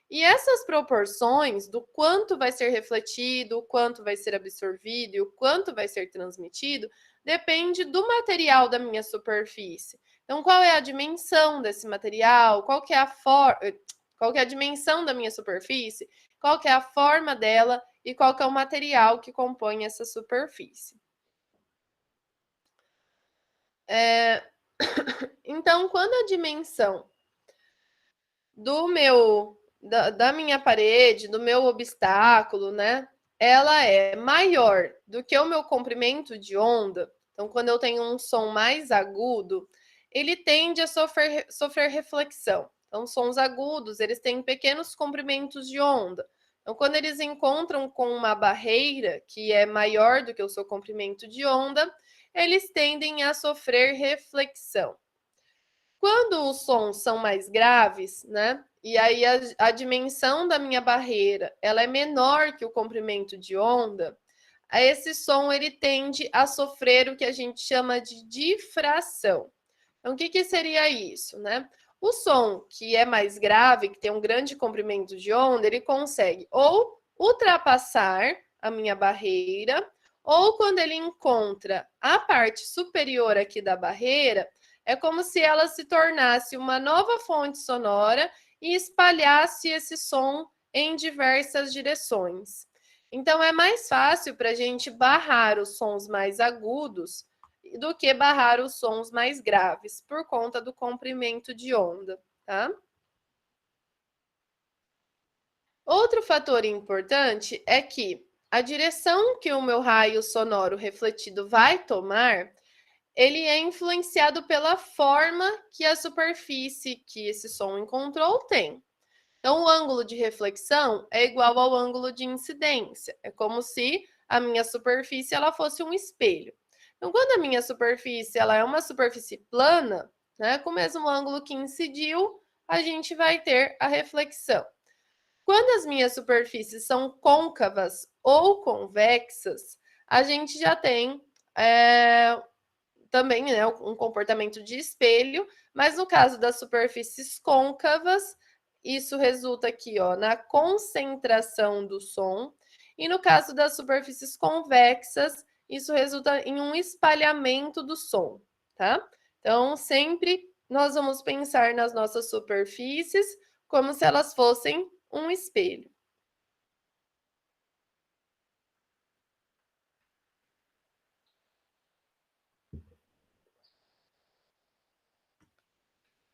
E essas proporções do quanto vai ser refletido, o quanto vai ser absorvido e o quanto vai ser transmitido, depende do material da minha superfície. Então, qual é a dimensão desse material? Qual é a dimensão da minha superfície? Qual é a forma dela? E qual é o material que compõe essa superfície? Então, quando a dimensão da minha parede, do meu obstáculo, né, ela é maior do que o meu comprimento de onda, então quando eu tenho um som mais agudo, ele tende a sofrer reflexão. Então, sons agudos, eles têm pequenos comprimentos de onda. Então, quando eles encontram com uma barreira que é maior do que o seu comprimento de onda, eles tendem a sofrer reflexão. Quando os sons são mais graves, né? E aí a dimensão da minha barreira ela é menor que o comprimento de onda, esse som ele tende a sofrer o que a gente chama de difração. Então, o que seria isso, né? O som que é mais grave, que tem um grande comprimento de onda, ele consegue ou ultrapassar a minha barreira, ou quando ele encontra a parte superior aqui da barreira, é como se ela se tornasse uma nova fonte sonora e espalhasse esse som em diversas direções. Então, é mais fácil para a gente barrar os sons mais agudos do que barrar os sons mais graves, por conta do comprimento de onda, tá? Outro fator importante é que a direção que o meu raio sonoro refletido vai tomar, ele é influenciado pela forma que a superfície que esse som encontrou tem. Então, o ângulo de reflexão é igual ao ângulo de incidência. É como se a minha superfície ela fosse um espelho. Então, quando a minha superfície ela é uma superfície plana, né, com o mesmo ângulo que incidiu, a gente vai ter a reflexão. Quando as minhas superfícies são côncavas ou convexas, a gente já tem também, né, um comportamento de espelho, mas no caso das superfícies côncavas, isso resulta aqui, ó, na concentração do som, e no caso das superfícies convexas, isso resulta em um espalhamento do som, tá? Então, sempre nós vamos pensar nas nossas superfícies como se elas fossem um espelho.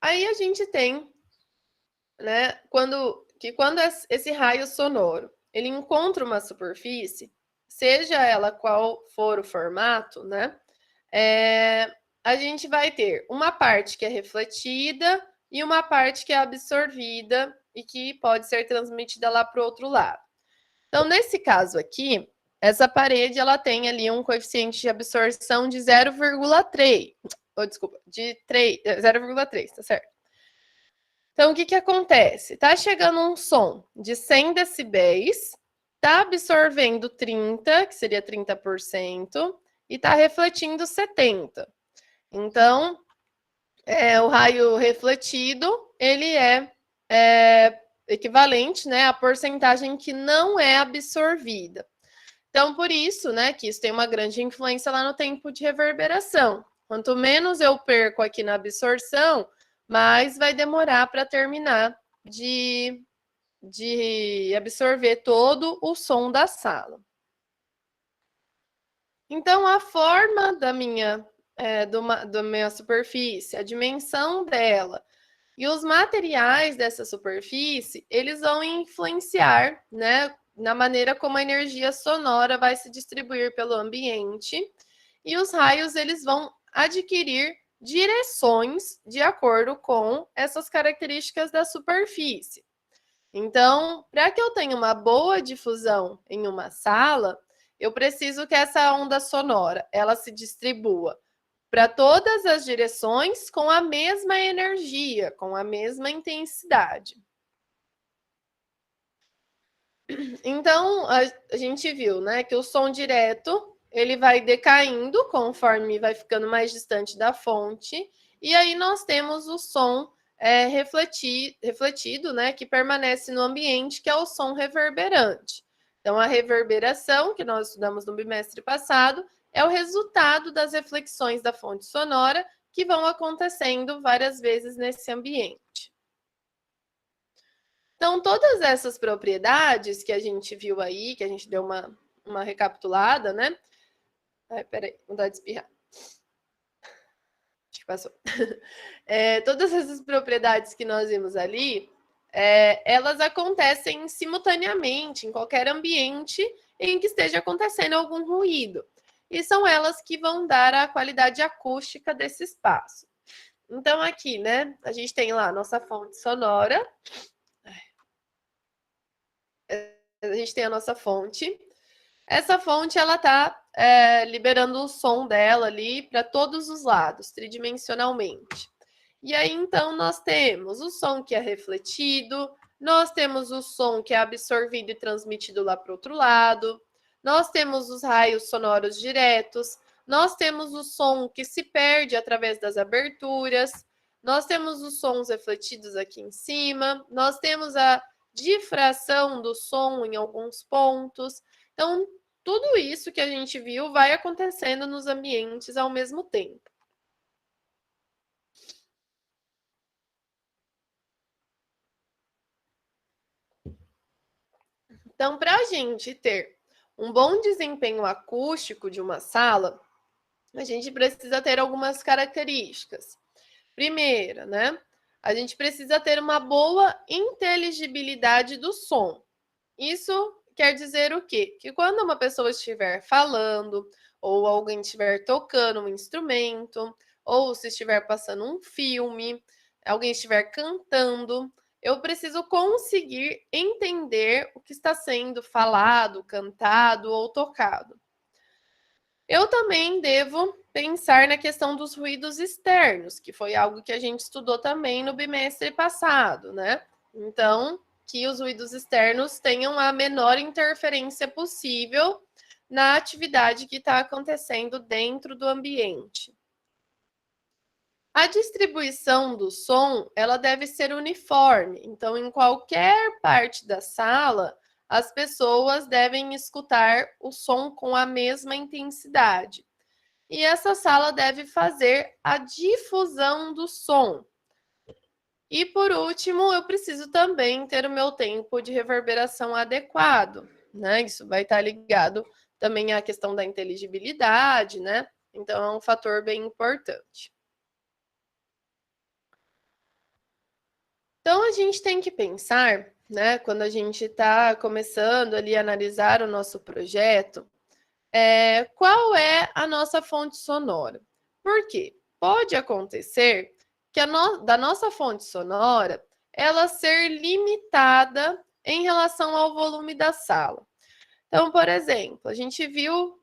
Aí a gente tem, né, quando esse raio sonoro, ele encontra uma superfície, seja ela qual for o formato, né, a gente vai ter uma parte que é refletida e uma parte que é absorvida e que pode ser transmitida lá para o outro lado. Então, nesse caso aqui, essa parede ela tem ali um coeficiente de absorção de 0,3. Desculpa, de 0,3, tá certo? Então, o que que acontece? Tá chegando um som de 100 decibéis, tá absorvendo 30, que seria 30%, e tá refletindo 70. Então, o raio refletido, ele é equivalente, né, à porcentagem que não é absorvida. Então, por isso, né, que isso tem uma grande influência lá no tempo de reverberação. Quanto menos eu perco aqui na absorção, mais vai demorar para terminar de absorver todo o som da sala. Então, a forma da minha superfície, a dimensão dela e os materiais dessa superfície, eles vão influenciar, né, na maneira como a energia sonora vai se distribuir pelo ambiente, e os raios eles vão adquirir direções de acordo com essas características da superfície. Então, para que eu tenha uma boa difusão em uma sala, eu preciso que essa onda sonora ela se distribua para todas as direções com a mesma energia, com a mesma intensidade. Então, a gente viu, né, que o som direto, ele vai decaindo conforme vai ficando mais distante da fonte, e aí nós temos o som refletido, né, que permanece no ambiente, que é o som reverberante. Então, a reverberação, que nós estudamos no bimestre passado, é o resultado das reflexões da fonte sonora que vão acontecendo várias vezes nesse ambiente. Então, todas essas propriedades que a gente viu aí, que a gente deu uma recapitulada, né? Ai, peraí, vontade de espirrar. Acho que passou. Todas essas propriedades que nós vimos ali, elas acontecem simultaneamente em qualquer ambiente em que esteja acontecendo algum ruído. E são elas que vão dar a qualidade acústica desse espaço. Então, aqui, né, a gente tem lá a nossa fonte sonora. A gente tem a nossa fonte. Essa fonte, ela tá liberando o som dela ali para todos os lados, tridimensionalmente. E aí, então, nós temos o som que é refletido, nós temos o som que é absorvido e transmitido lá para o outro lado, nós temos os raios sonoros diretos, nós temos o som que se perde através das aberturas, nós temos os sons refletidos aqui em cima, nós temos a difração do som em alguns pontos. Então, tudo isso que a gente viu vai acontecendo nos ambientes ao mesmo tempo. Então, para a gente ter um bom desempenho acústico de uma sala, a gente precisa ter algumas características. Primeira, né? A gente precisa ter uma boa inteligibilidade do som. Isso quer dizer o quê? Que quando uma pessoa estiver falando, ou alguém estiver tocando um instrumento, ou se estiver passando um filme, alguém estiver cantando, eu preciso conseguir entender o que está sendo falado, cantado ou tocado. Eu também devo pensar na questão dos ruídos externos, que foi algo que a gente estudou também no bimestre passado, né? Então, que os ruídos externos tenham a menor interferência possível na atividade que está acontecendo dentro do ambiente. A distribuição do som, ela deve ser uniforme. Então, em qualquer parte da sala, as pessoas devem escutar o som com a mesma intensidade. E essa sala deve fazer a difusão do som. E, por último, eu preciso também ter o meu tempo de reverberação adequado, né? Isso vai estar ligado também à questão da inteligibilidade, né? Então, é um fator bem importante. Então, a gente tem que pensar, né, quando a gente está começando ali a analisar o nosso projeto, qual é a nossa fonte sonora? Por quê? Pode acontecer que da nossa fonte sonora, ela ser limitada em relação ao volume da sala. Então, por exemplo, a gente viu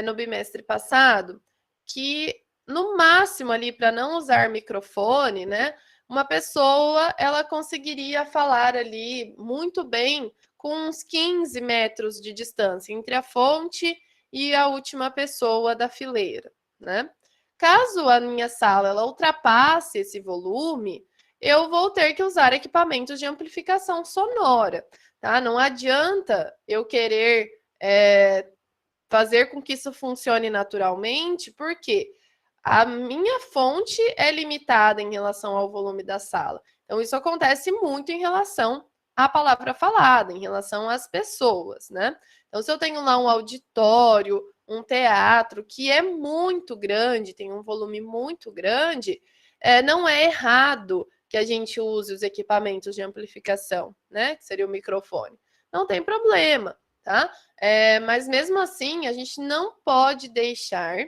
no bimestre passado que, no máximo ali, para não usar microfone, né, uma pessoa, ela conseguiria falar ali muito bem com uns 15 metros de distância entre a fonte e a última pessoa da fileira, né? Caso a minha sala ela ultrapasse esse volume, eu vou ter que usar equipamentos de amplificação sonora, tá? Não adianta eu querer fazer com que isso funcione naturalmente, porque a minha fonte é limitada em relação ao volume da sala. Então, isso acontece muito em relação à palavra falada, em relação às pessoas, né? Então, se eu tenho lá um auditório, um teatro que é muito grande, tem um volume muito grande, não é errado que a gente use os equipamentos de amplificação, né? Que seria o microfone. Não tem problema, tá? Mas mesmo assim, a gente não pode deixar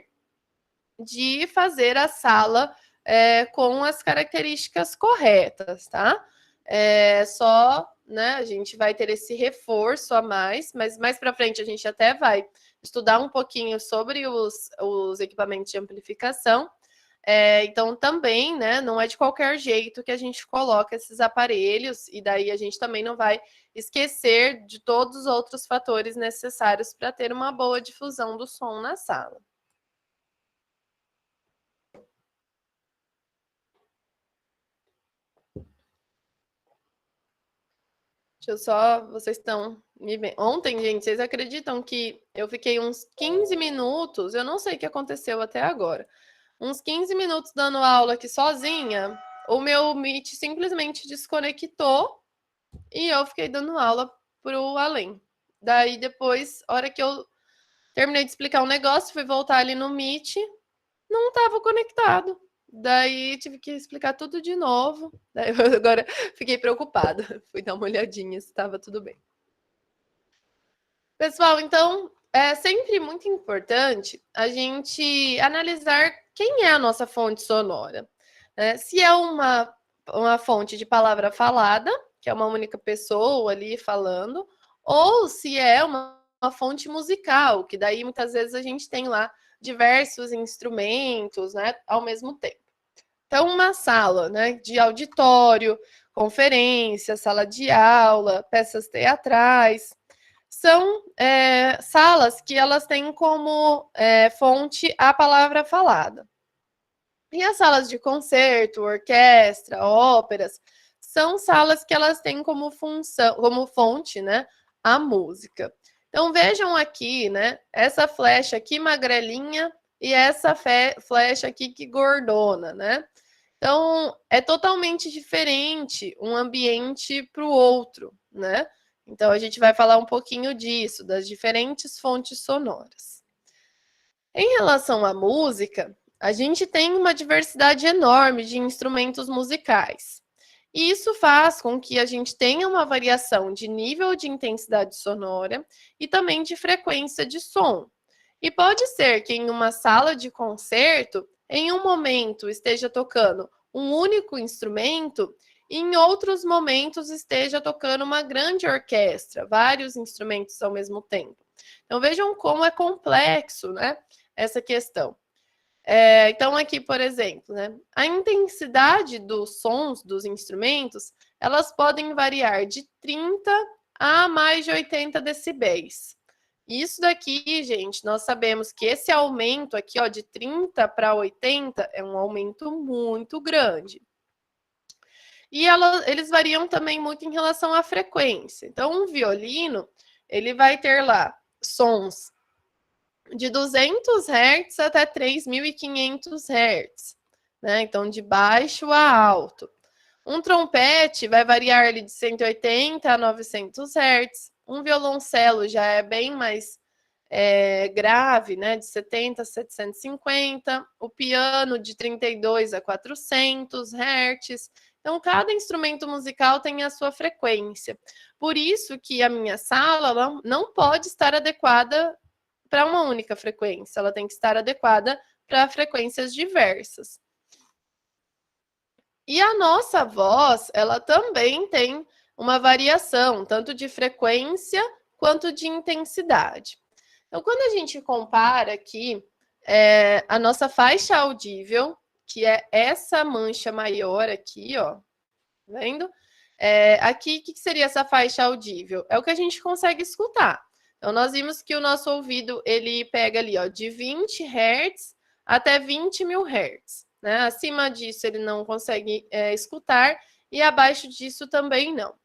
de fazer a sala com as características corretas, tá? Só, né, a gente vai ter esse reforço a mais, mas mais para frente a gente até vai estudar um pouquinho sobre os equipamentos de amplificação. Então, também, né, não é de qualquer jeito que a gente coloca esses aparelhos, e daí a gente também não vai esquecer de todos os outros fatores necessários para ter uma boa difusão do som na sala. Deixa eu só, vocês estão me vendo. Ontem, gente, vocês acreditam que eu fiquei uns 15 minutos, eu não sei o que aconteceu até agora, uns 15 minutos dando aula aqui sozinha, o meu Meet simplesmente desconectou e eu fiquei dando aula pro além. Daí depois, a hora que eu terminei de explicar um negócio, fui voltar ali no Meet, não estava conectado. Daí tive que explicar tudo de novo. Daí eu agora fiquei preocupada. Fui dar uma olhadinha se estava tudo bem. Pessoal, então é sempre muito importante a gente analisar quem é a nossa fonte sonora. Se é uma fonte de palavra falada, que é uma única pessoa ali falando, ou se é uma fonte musical, que daí muitas vezes a gente tem lá diversos instrumentos, né, ao mesmo tempo. Então, uma sala, né, de auditório, conferência, sala de aula, peças teatrais, são salas que elas têm como fonte a palavra falada. E as salas de concerto, orquestra, óperas, são salas que elas têm como função, como fonte, né, a música. Então, vejam aqui, né, essa flecha aqui magrelinha e essa flecha aqui que gordona, né? Então, é totalmente diferente um ambiente para o outro, né? Então, a gente vai falar um pouquinho disso, das diferentes fontes sonoras. Em relação à música, a gente tem uma diversidade enorme de instrumentos musicais. E isso faz com que a gente tenha uma variação de nível de intensidade sonora e também de frequência de som. E pode ser que em uma sala de concerto, em um momento esteja tocando um único instrumento e em outros momentos esteja tocando uma grande orquestra, vários instrumentos ao mesmo tempo. Então vejam como é complexo, né, essa questão. Então aqui, por exemplo, né, a intensidade dos sons dos instrumentos, elas podem variar de 30 a mais de 80 decibéis. Isso daqui, gente, nós sabemos que esse aumento aqui, ó, de 30 para 80 é um aumento muito grande. E eles variam também muito em relação à frequência. Então, um violino, ele vai ter lá sons de 200 Hz até 3.500 Hz, né? Então, de baixo a alto. Um trompete vai variar ali de 180 a 900 Hz. Um violoncelo já é bem mais grave, né? De 70 a 750. O piano de 32 a 400 Hz. Então, cada instrumento musical tem a sua frequência. Por isso que a minha sala não pode estar adequada para uma única frequência. Ela tem que estar adequada para frequências diversas. E a nossa voz, ela também tem uma variação, tanto de frequência quanto de intensidade. Então, quando a gente compara aqui a nossa faixa audível, que é essa mancha maior aqui, ó, vendo? Aqui, o que seria essa faixa audível? É o que a gente consegue escutar. Então, nós vimos que o nosso ouvido, ele pega ali, ó, de 20 Hz até 20.000 Hz. Né? Acima disso, ele não consegue escutar e abaixo disso também não.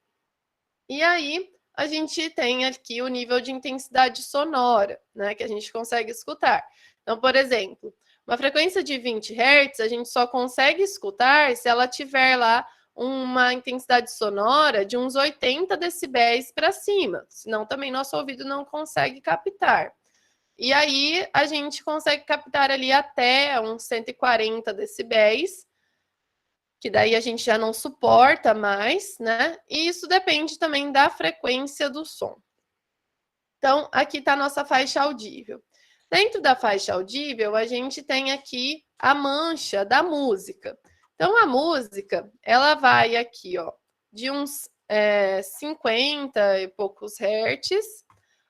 E aí, a gente tem aqui o nível de intensidade sonora, né, que a gente consegue escutar. Então, por exemplo, uma frequência de 20 Hz, a gente só consegue escutar se ela tiver lá uma intensidade sonora de uns 80 decibéis para cima, senão também nosso ouvido não consegue captar. E aí a gente consegue captar ali até uns 140 decibéis, que daí a gente já não suporta mais, né? E isso depende também da frequência do som. Então, aqui está a nossa faixa audível. Dentro da faixa audível, a gente tem aqui a mancha da música. Então, a música, ela vai aqui, ó, de uns 50 e poucos hertz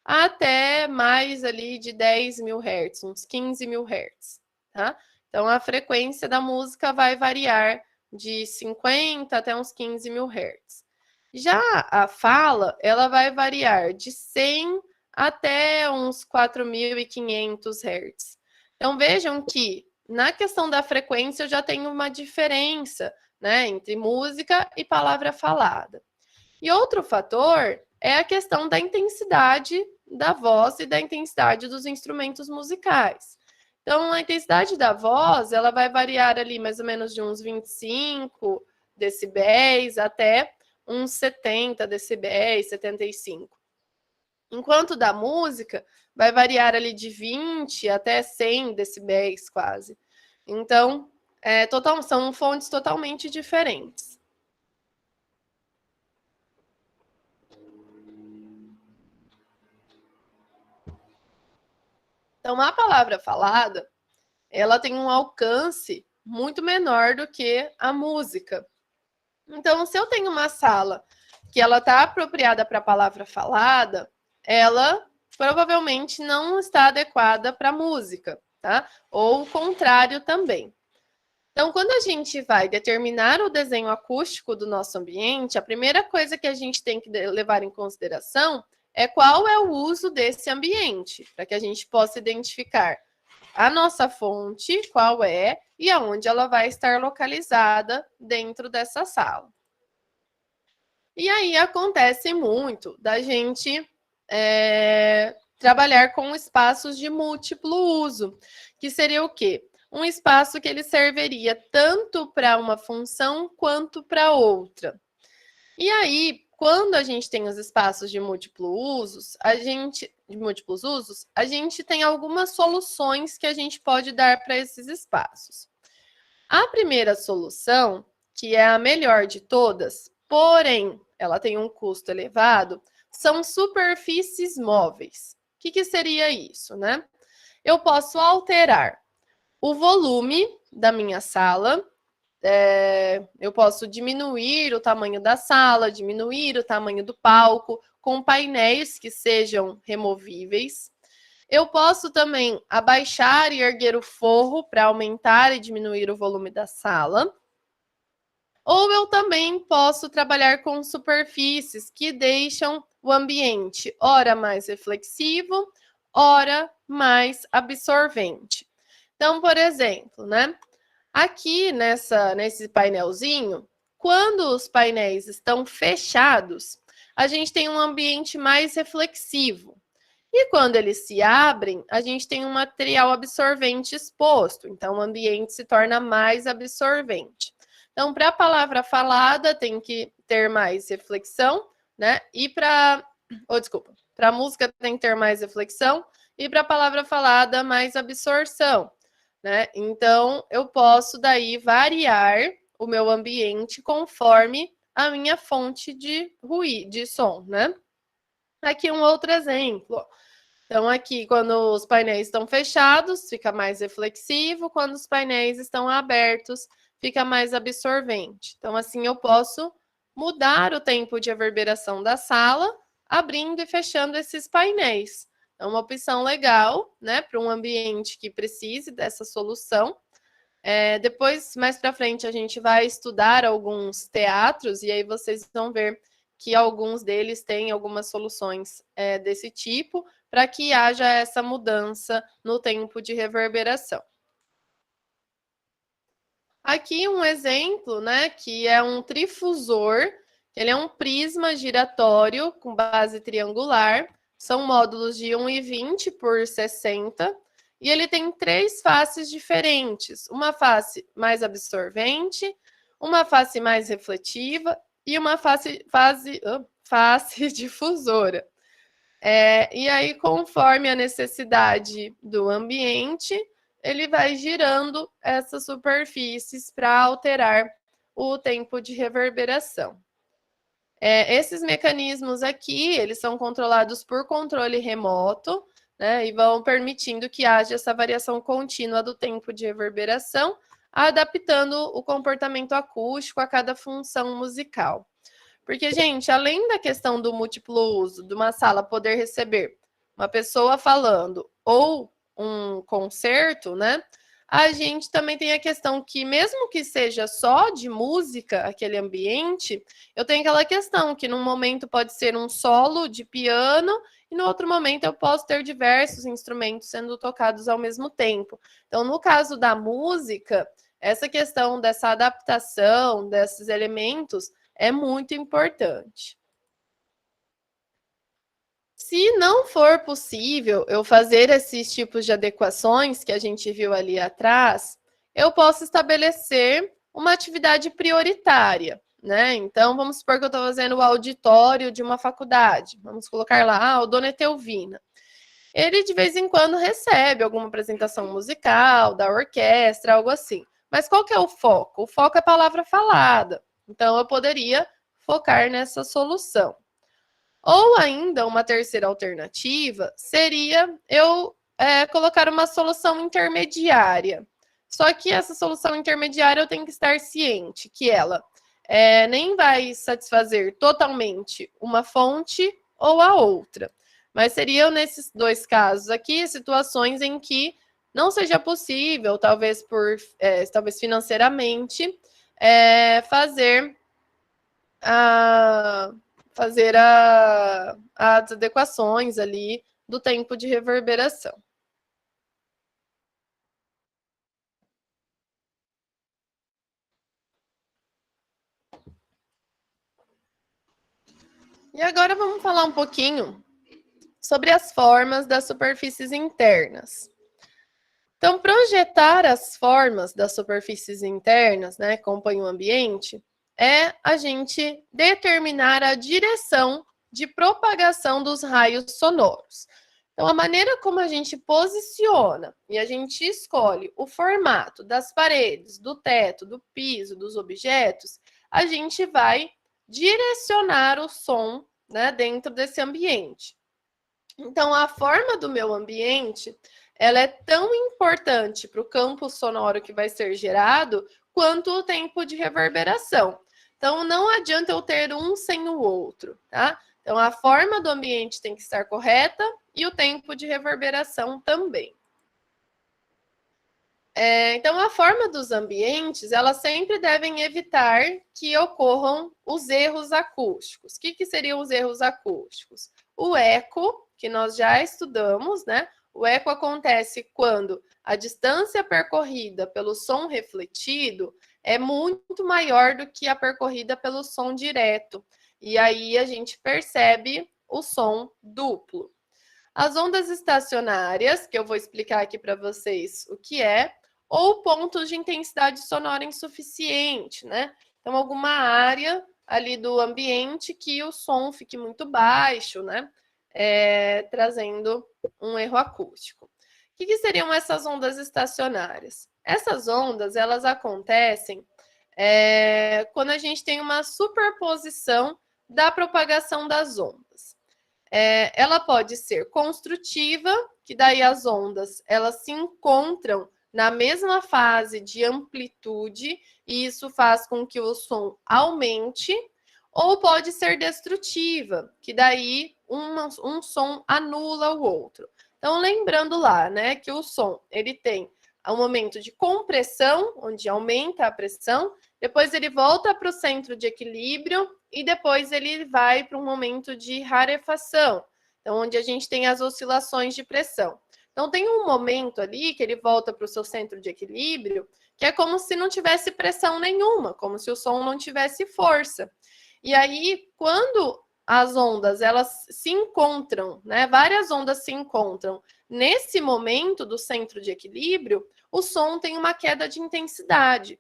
até mais ali de 10.000 hertz, uns 15.000 hertz, tá? Então, a frequência da música vai variar de 50 até uns 15.000 hertz. Já a fala, ela vai variar de 100 até uns 4.500 hertz. Então, vejam que na questão da frequência eu já tenho uma diferença, né, entre música e palavra falada. E outro fator é a questão da intensidade da voz e da intensidade dos instrumentos musicais. Então, a intensidade da voz, ela vai variar ali mais ou menos de uns 25 decibéis até uns 70 decibéis, 75. Enquanto da música, vai variar ali de 20 até 100 decibéis quase. Então, são fontes totalmente diferentes. Então, a palavra falada, ela tem um alcance muito menor do que a música. Então, se eu tenho uma sala que ela está apropriada para a palavra falada, ela provavelmente não está adequada para a música, tá? Ou o contrário também. Então, quando a gente vai determinar o desenho acústico do nosso ambiente, a primeira coisa que a gente tem que levar em consideração é qual é o uso desse ambiente, para que a gente possa identificar a nossa fonte, qual é, e aonde ela vai estar localizada dentro dessa sala. E aí acontece muito da gente trabalhar com espaços de múltiplo uso, que seria o quê? Um espaço que ele serviria tanto para uma função quanto para outra. E aí, quando a gente tem os espaços de múltiplos usos, a gente tem algumas soluções que a gente pode dar para esses espaços. A primeira solução, que é a melhor de todas, porém ela tem um custo elevado, são superfícies móveis. O que seria isso, né? Eu posso alterar o volume da minha sala, eu posso diminuir o tamanho da sala, diminuir o tamanho do palco, com painéis que sejam removíveis. Eu posso também abaixar e erguer o forro para aumentar e diminuir o volume da sala. Ou eu também posso trabalhar com superfícies que deixam o ambiente, ora mais reflexivo, ora mais absorvente. Então, por exemplo, né? Aqui nesse painelzinho, quando os painéis estão fechados, a gente tem um ambiente mais reflexivo. E quando eles se abrem, a gente tem um material absorvente exposto. Então, o ambiente se torna mais absorvente. Então, para a palavra falada, tem que ter mais reflexão, né? E para a música tem que ter mais reflexão. E para a palavra falada, mais absorção, né? Então, eu posso daí variar o meu ambiente conforme a minha fonte de ruído, de som, né? Aqui um outro exemplo. Então, aqui, quando os painéis estão fechados, fica mais reflexivo. Quando os painéis estão abertos, fica mais absorvente. Então, assim, eu posso mudar o tempo de reverberação da sala, abrindo e fechando esses painéis. É uma opção legal, né, para um ambiente que precise dessa solução. Depois, mais para frente, a gente vai estudar alguns teatros e aí vocês vão ver que alguns deles têm algumas soluções desse tipo, para que haja essa mudança no tempo de reverberação. Aqui um exemplo, né, que é um trifusor. Ele é um prisma giratório com base triangular. São módulos de 1,20 por 60. E ele tem 3 faces diferentes. Uma face mais absorvente, uma face mais refletiva e uma face difusora. E aí, conforme a necessidade do ambiente, ele vai girando essas superfícies para alterar o tempo de reverberação. Esses mecanismos aqui, eles são controlados por controle remoto, né, e vão permitindo que haja essa variação contínua do tempo de reverberação, adaptando o comportamento acústico a cada função musical. Porque, gente, além da questão do múltiplo uso, de uma sala poder receber uma pessoa falando ou um concerto, né? A gente também tem a questão que, mesmo que seja só de música aquele ambiente, eu tenho aquela questão que num momento pode ser um solo de piano e no outro momento eu posso ter diversos instrumentos sendo tocados ao mesmo tempo. Então, no caso da música, essa questão dessa adaptação desses elementos é muito importante. Se não for possível eu fazer esses tipos de adequações que a gente viu ali atrás, eu posso estabelecer uma atividade prioritária, né? Então, vamos supor que eu estou fazendo o auditório de uma faculdade. Vamos colocar lá, o Dona Etelvina. Ele, de vez em quando, recebe alguma apresentação musical, da orquestra, algo assim. Mas qual que é o foco? O foco é a palavra falada. Então, eu poderia focar nessa solução. Ou ainda, uma terceira alternativa seria eu colocar uma solução intermediária. Só que essa solução intermediária eu tenho que estar ciente que ela nem vai satisfazer totalmente uma fonte ou a outra. Mas seriam, nesses 2 casos aqui, situações em que não seja possível, talvez financeiramente, fazer as adequações ali do tempo de reverberação. E agora vamos falar um pouquinho sobre as formas das superfícies internas. Então, projetar as formas das superfícies internas, né, que compõem o ambiente, é a gente determinar a direção de propagação dos raios sonoros. Então, a maneira como a gente posiciona e a gente escolhe o formato das paredes, do teto, do piso, dos objetos, a gente vai direcionar o som, né, dentro desse ambiente. Então, a forma do meu ambiente, ela é tão importante para o campo sonoro que vai ser gerado, quanto o tempo de reverberação. Então, não adianta eu ter um sem o outro, tá? Então, a forma do ambiente tem que estar correta e o tempo de reverberação também. Então, a forma dos ambientes, elas sempre devem evitar que ocorram os erros acústicos. O que seriam os erros acústicos? O eco que nós já estudamos, né? O eco acontece quando a distância percorrida pelo som refletido é muito maior do que a percorrida pelo som direto. E aí a gente percebe o som duplo. As ondas estacionárias, que eu vou explicar aqui para vocês o que é, ou pontos de intensidade sonora insuficiente, né? Então, alguma área ali do ambiente que o som fique muito baixo, né? Trazendo um erro acústico. O que seriam essas ondas estacionárias? Essas ondas, elas acontecem quando a gente tem uma superposição da propagação das ondas. Ela pode ser construtiva, que daí as ondas elas se encontram na mesma fase de amplitude, e isso faz com que o som aumente, ou pode ser destrutiva, que daí um som anula o outro. Então, lembrando lá, né, que o som ele tem um momento de compressão, onde aumenta a pressão, depois ele volta para o centro de equilíbrio e depois ele vai para um momento de rarefação, então, onde a gente tem as oscilações de pressão. Então, tem um momento ali que ele volta para o seu centro de equilíbrio, que é como se não tivesse pressão nenhuma, como se o som não tivesse força. E aí, quando as ondas elas se encontram, né? Várias ondas se encontram nesse momento do centro de equilíbrio, o som tem uma queda de intensidade.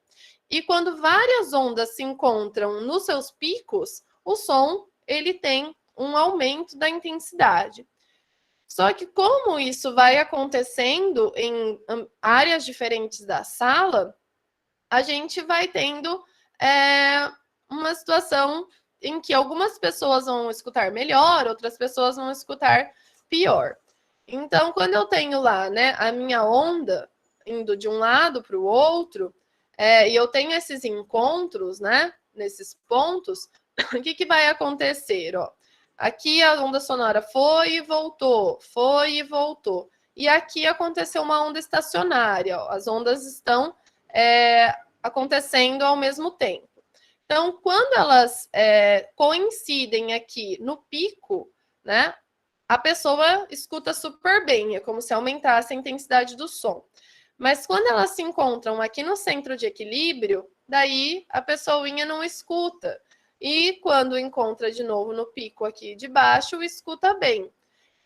E quando várias ondas se encontram nos seus picos, o som ele tem um aumento da intensidade. Só que como isso vai acontecendo em áreas diferentes da sala, a gente vai tendo uma situação em que algumas pessoas vão escutar melhor, outras pessoas vão escutar pior. Então, quando eu tenho lá, né, a minha onda indo de um lado para o outro, e eu tenho esses encontros, né, nesses pontos, o que vai acontecer? Ó, aqui a onda sonora foi e voltou, foi e voltou. E aqui aconteceu uma onda estacionária, ó, as ondas estão acontecendo ao mesmo tempo. Então, quando elas coincidem aqui no pico, né, a pessoa escuta super bem, é como se aumentasse a intensidade do som. Mas quando elas se encontram aqui no centro de equilíbrio, daí a pessoinha não escuta. E quando encontra de novo no pico aqui de baixo, escuta bem.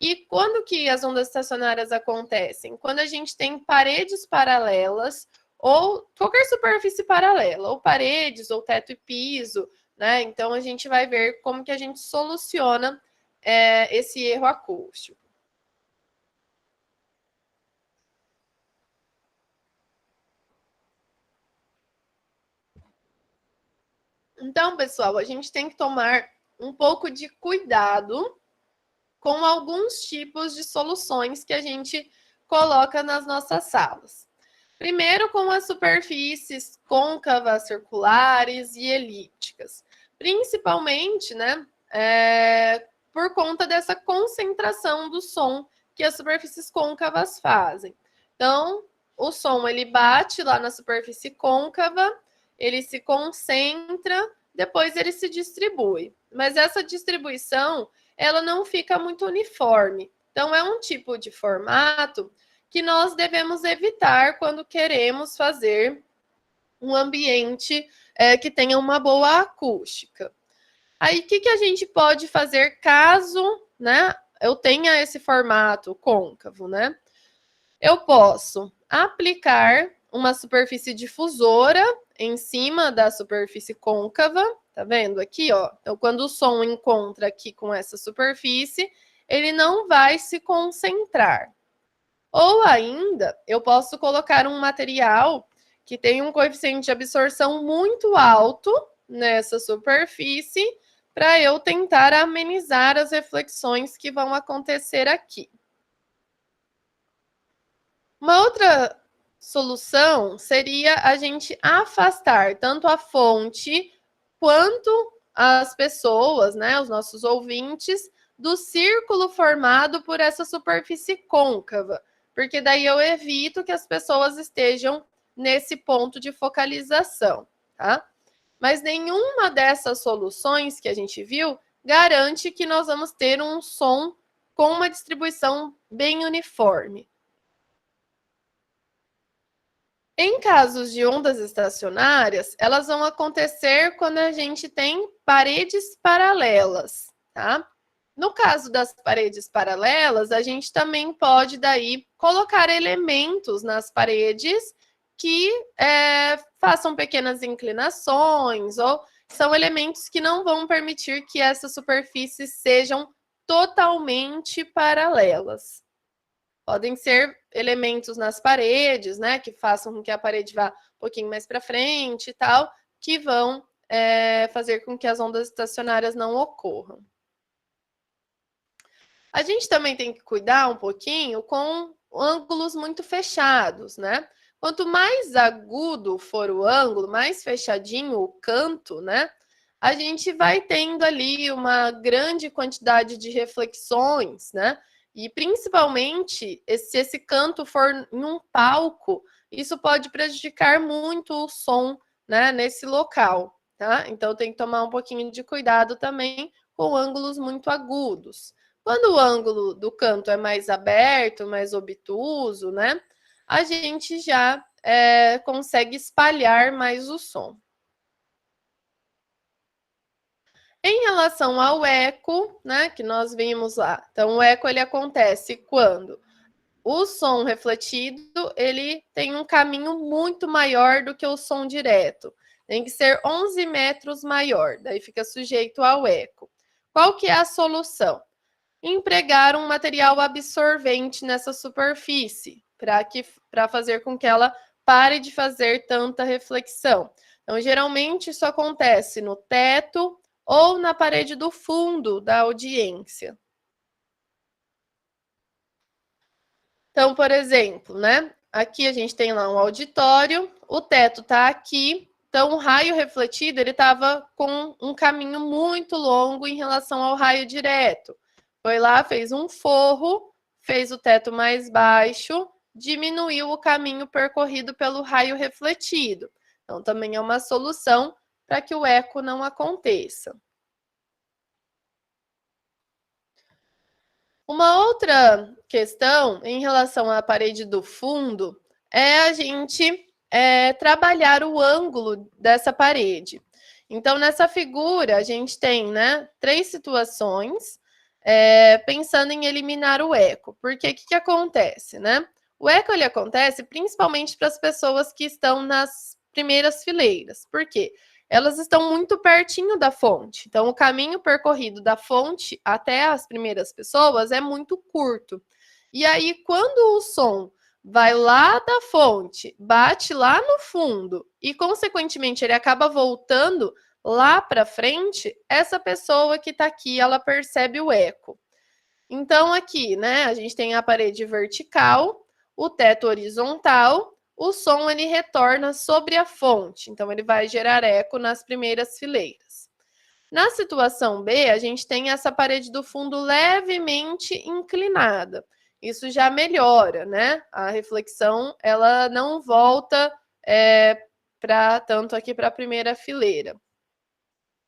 E quando que as ondas estacionárias acontecem? Quando a gente tem paredes paralelas ou qualquer superfície paralela, ou paredes, ou teto e piso, né? Então, a gente vai ver como que a gente soluciona esse erro acústico. Então, pessoal, a gente tem que tomar um pouco de cuidado com alguns tipos de soluções que a gente coloca nas nossas salas. Primeiro, com as superfícies côncavas, circulares e elípticas. Principalmente, né, por conta dessa concentração do som que as superfícies côncavas fazem. Então, o som ele bate lá na superfície côncava, ele se concentra, depois ele se distribui. Mas essa distribuição, ela não fica muito uniforme. Então, é um tipo de formato que nós devemos evitar quando queremos fazer um ambiente que tenha uma boa acústica. Aí, o que a gente pode fazer caso, né, eu tenha esse formato côncavo, né? Eu posso aplicar uma superfície difusora em cima da superfície côncava, tá vendo aqui, ó? Então, quando o som encontra aqui com essa superfície, ele não vai se concentrar. Ou ainda, eu posso colocar um material que tem um coeficiente de absorção muito alto nessa superfície para eu tentar amenizar as reflexões que vão acontecer aqui. Uma outra solução seria a gente afastar tanto a fonte quanto as pessoas, né, os nossos ouvintes, do círculo formado por essa superfície côncava, porque daí eu evito que as pessoas estejam nesse ponto de focalização, tá? Mas nenhuma dessas soluções que a gente viu garante que nós vamos ter um som com uma distribuição bem uniforme. Em casos de ondas estacionárias, elas vão acontecer quando a gente tem paredes paralelas, tá? No caso das paredes paralelas, a gente também pode daí colocar elementos nas paredes que façam pequenas inclinações, ou são elementos que não vão permitir que essas superfícies sejam totalmente paralelas. Podem ser elementos nas paredes, né, que façam com que a parede vá um pouquinho mais para frente e tal, que vão fazer com que as ondas estacionárias não ocorram. A gente também tem que cuidar um pouquinho com ângulos muito fechados, né? Quanto mais agudo for o ângulo, mais fechadinho o canto, né? A gente vai tendo ali uma grande quantidade de reflexões, né? E principalmente, se esse canto for em um palco, isso pode prejudicar muito o som, né, nesse local, tá? Então tem que tomar um pouquinho de cuidado também com ângulos muito agudos. Quando o ângulo do canto é mais aberto, mais obtuso, né, a gente já consegue espalhar mais o som. Em relação ao eco, né, que nós vimos lá. Então, o eco ele acontece quando o som refletido ele tem um caminho muito maior do que o som direto. Tem que ser 11 metros maior, daí fica sujeito ao eco. Qual que é a solução? Empregar um material absorvente nessa superfície, para fazer com que ela pare de fazer tanta reflexão. Então, geralmente, isso acontece no teto ou na parede do fundo da audiência. Então, por exemplo, né? Aqui a gente tem lá um auditório, o teto está aqui, então o raio refletido ele estava com um caminho muito longo em relação ao raio direto. Foi lá, fez um forro, fez o teto mais baixo, diminuiu o caminho percorrido pelo raio refletido. Então, também é uma solução para que o eco não aconteça. Uma outra questão em relação à parede do fundo é a gente trabalhar o ângulo dessa parede. Então, nessa figura, a gente tem, né, 3 situações pensando em eliminar o eco. Porque o que acontece, né? O eco ele acontece principalmente para as pessoas que estão nas primeiras fileiras. Por quê? Elas estão muito pertinho da fonte. Então, o caminho percorrido da fonte até as primeiras pessoas é muito curto. E aí, quando o som vai lá da fonte, bate lá no fundo e, consequentemente, ele acaba voltando lá para frente, essa pessoa que está aqui, ela percebe o eco. Então, aqui, né, a gente tem a parede vertical, o teto horizontal, o som ele retorna sobre a fonte, então ele vai gerar eco nas primeiras fileiras. Na situação B, a gente tem essa parede do fundo levemente inclinada. Isso já melhora, né? A reflexão, ela não volta tanto aqui para a primeira fileira.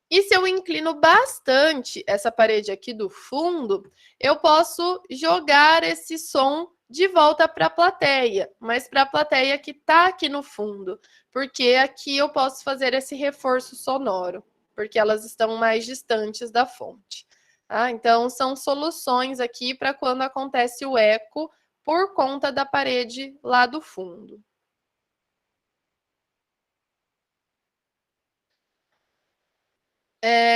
E se eu inclino bastante essa parede aqui do fundo, eu posso jogar esse som de volta para a plateia, mas para a plateia que está aqui no fundo, porque aqui eu posso fazer esse reforço sonoro, porque elas estão mais distantes da fonte. Tá? Então, são soluções aqui para quando acontece o eco por conta da parede lá do fundo.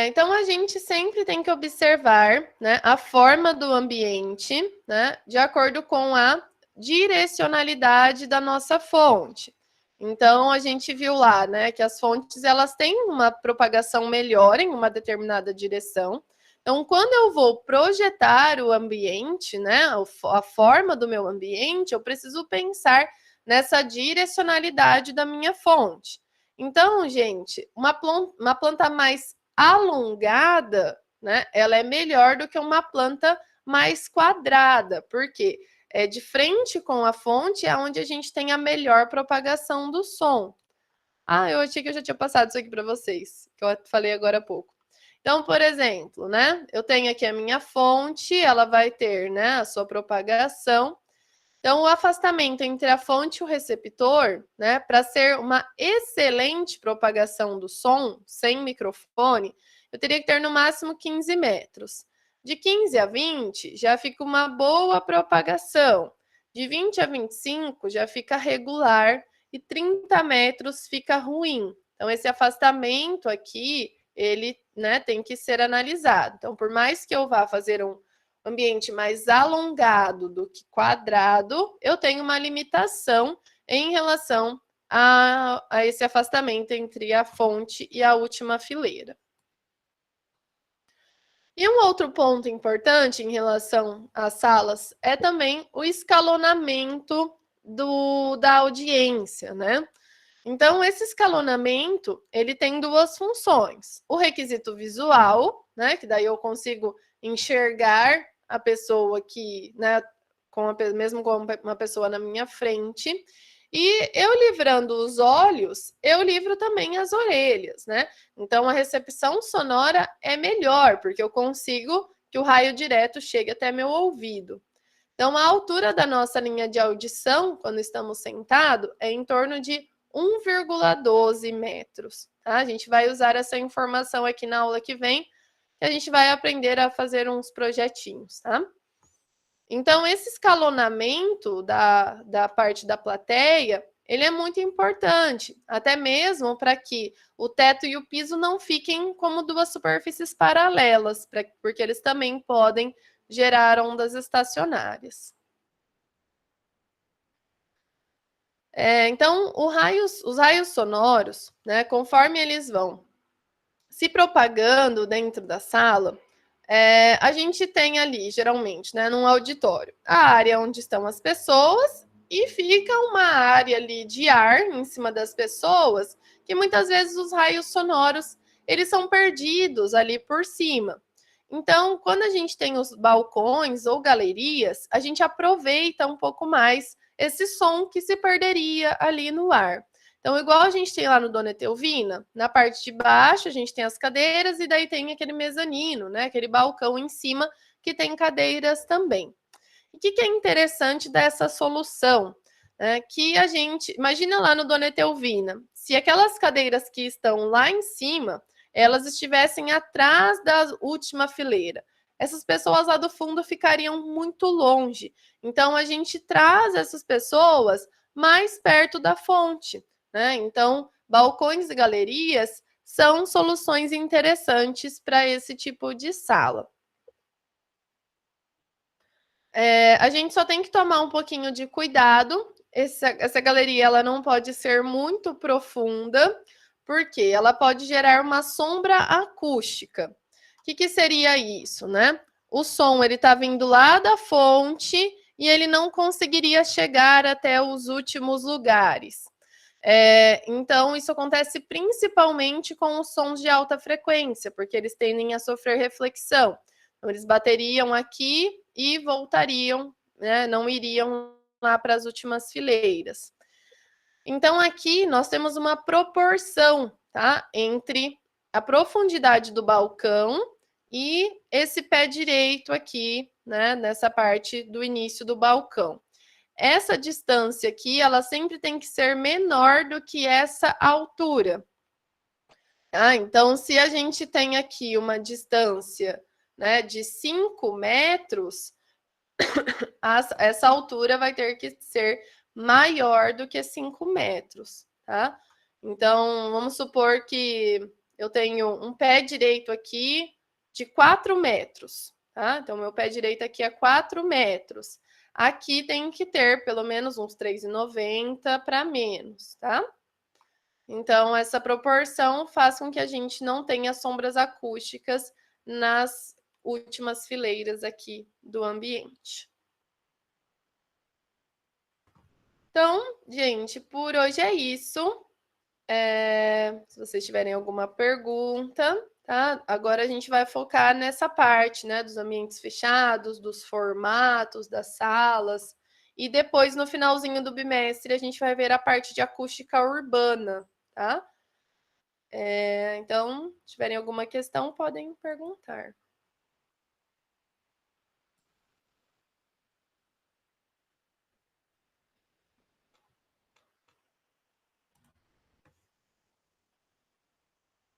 Então, a gente sempre tem que observar, né, a forma do ambiente, né, de acordo com a direcionalidade da nossa fonte. Então, a gente viu lá, né, que as fontes elas têm uma propagação melhor em uma determinada direção. Então, quando eu vou projetar o ambiente, né, a forma do meu ambiente, eu preciso pensar nessa direcionalidade da minha fonte. Então, gente, uma planta mais alongada, né, ela é melhor do que uma planta mais quadrada, porque de frente com a fonte é onde a gente tem a melhor propagação do som. Ah, eu achei que eu já tinha passado isso aqui para vocês, que eu falei agora há pouco. Então, por exemplo, né, eu tenho aqui a minha fonte, ela vai ter, né, a sua propagação. Então, o afastamento entre a fonte e o receptor, né, para ser uma excelente propagação do som, sem microfone, eu teria que ter no máximo 15 metros. De 15 a 20 já fica uma boa propagação. De 20 a 25 já fica regular e 30 metros fica ruim. Então, esse afastamento aqui, ele, né, tem que ser analisado. Então, por mais que eu vá fazer um ambiente mais alongado do que quadrado, eu tenho uma limitação em relação a esse afastamento entre a fonte e a última fileira. E um outro ponto importante em relação às salas é também o escalonamento da audiência, né? Então, esse escalonamento, ele tem duas funções. O requisito visual, né, que daí eu consigo enxergar a pessoa que, né, mesmo com uma pessoa na minha frente. E eu livrando os olhos, eu livro também as orelhas, né? Então, a recepção sonora é melhor, porque eu consigo que o raio direto chegue até meu ouvido. Então, a altura da nossa linha de audição, quando estamos sentados, é em torno de 1,12 metros. Tá? A gente vai usar essa informação aqui na aula que vem, que a gente vai aprender a fazer uns projetinhos, tá? Então, esse escalonamento da parte da plateia, ele é muito importante, até mesmo para que o teto e o piso não fiquem como duas superfícies paralelas, porque eles também podem gerar ondas estacionárias. Então, os raios sonoros, né, conforme eles vão se propagando dentro da sala, a gente tem ali, geralmente, né, num auditório, a área onde estão as pessoas e fica uma área ali de ar em cima das pessoas, que muitas vezes os raios sonoros, eles são perdidos ali por cima. Então, quando a gente tem os balcões ou galerias, a gente aproveita um pouco mais esse som que se perderia ali no ar. Então, igual a gente tem lá no Dona Etelvina, na parte de baixo a gente tem as cadeiras e daí tem aquele mezanino, né? Aquele balcão em cima que tem cadeiras também. E o que é interessante dessa solução? Que a gente, imagina lá no Dona Etelvina, se aquelas cadeiras que estão lá em cima, elas estivessem atrás da última fileira, essas pessoas lá do fundo ficariam muito longe. Então, a gente traz essas pessoas mais perto da fonte, né? Então, balcões e galerias são soluções interessantes para esse tipo de sala. A gente só tem que tomar um pouquinho de cuidado. Essa galeria ela não pode ser muito profunda, porque ela pode gerar uma sombra acústica. O que seria isso, né? O som ele está vindo lá da fonte e ele não conseguiria chegar até os últimos lugares. Então, isso acontece principalmente com os sons de alta frequência, porque eles tendem a sofrer reflexão. Então, eles bateriam aqui e voltariam, né? Não iriam lá para as últimas fileiras. Então, aqui nós temos uma proporção, tá? Entre a profundidade do balcão e esse pé direito aqui, né? Nessa parte do início do balcão. Essa distância aqui, ela sempre tem que ser menor do que essa altura. Então, se a gente tem aqui uma distância, né, de 5 metros, essa altura vai ter que ser maior do que 5 metros, tá? Então, vamos supor que eu tenho um pé direito aqui de 4 metros, tá? Então, meu pé direito aqui é 4 metros. Aqui tem que ter pelo menos uns 3,90 para menos, tá? Então, essa proporção faz com que a gente não tenha sombras acústicas nas últimas fileiras aqui do ambiente. Então, gente, por hoje é isso. Se vocês tiverem alguma pergunta, tá? Agora a gente vai focar nessa parte, né, dos ambientes fechados, dos formatos, das salas. E depois, no finalzinho do bimestre, a gente vai ver a parte de acústica urbana, tá? Então, se tiverem alguma questão, podem perguntar.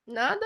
Nada?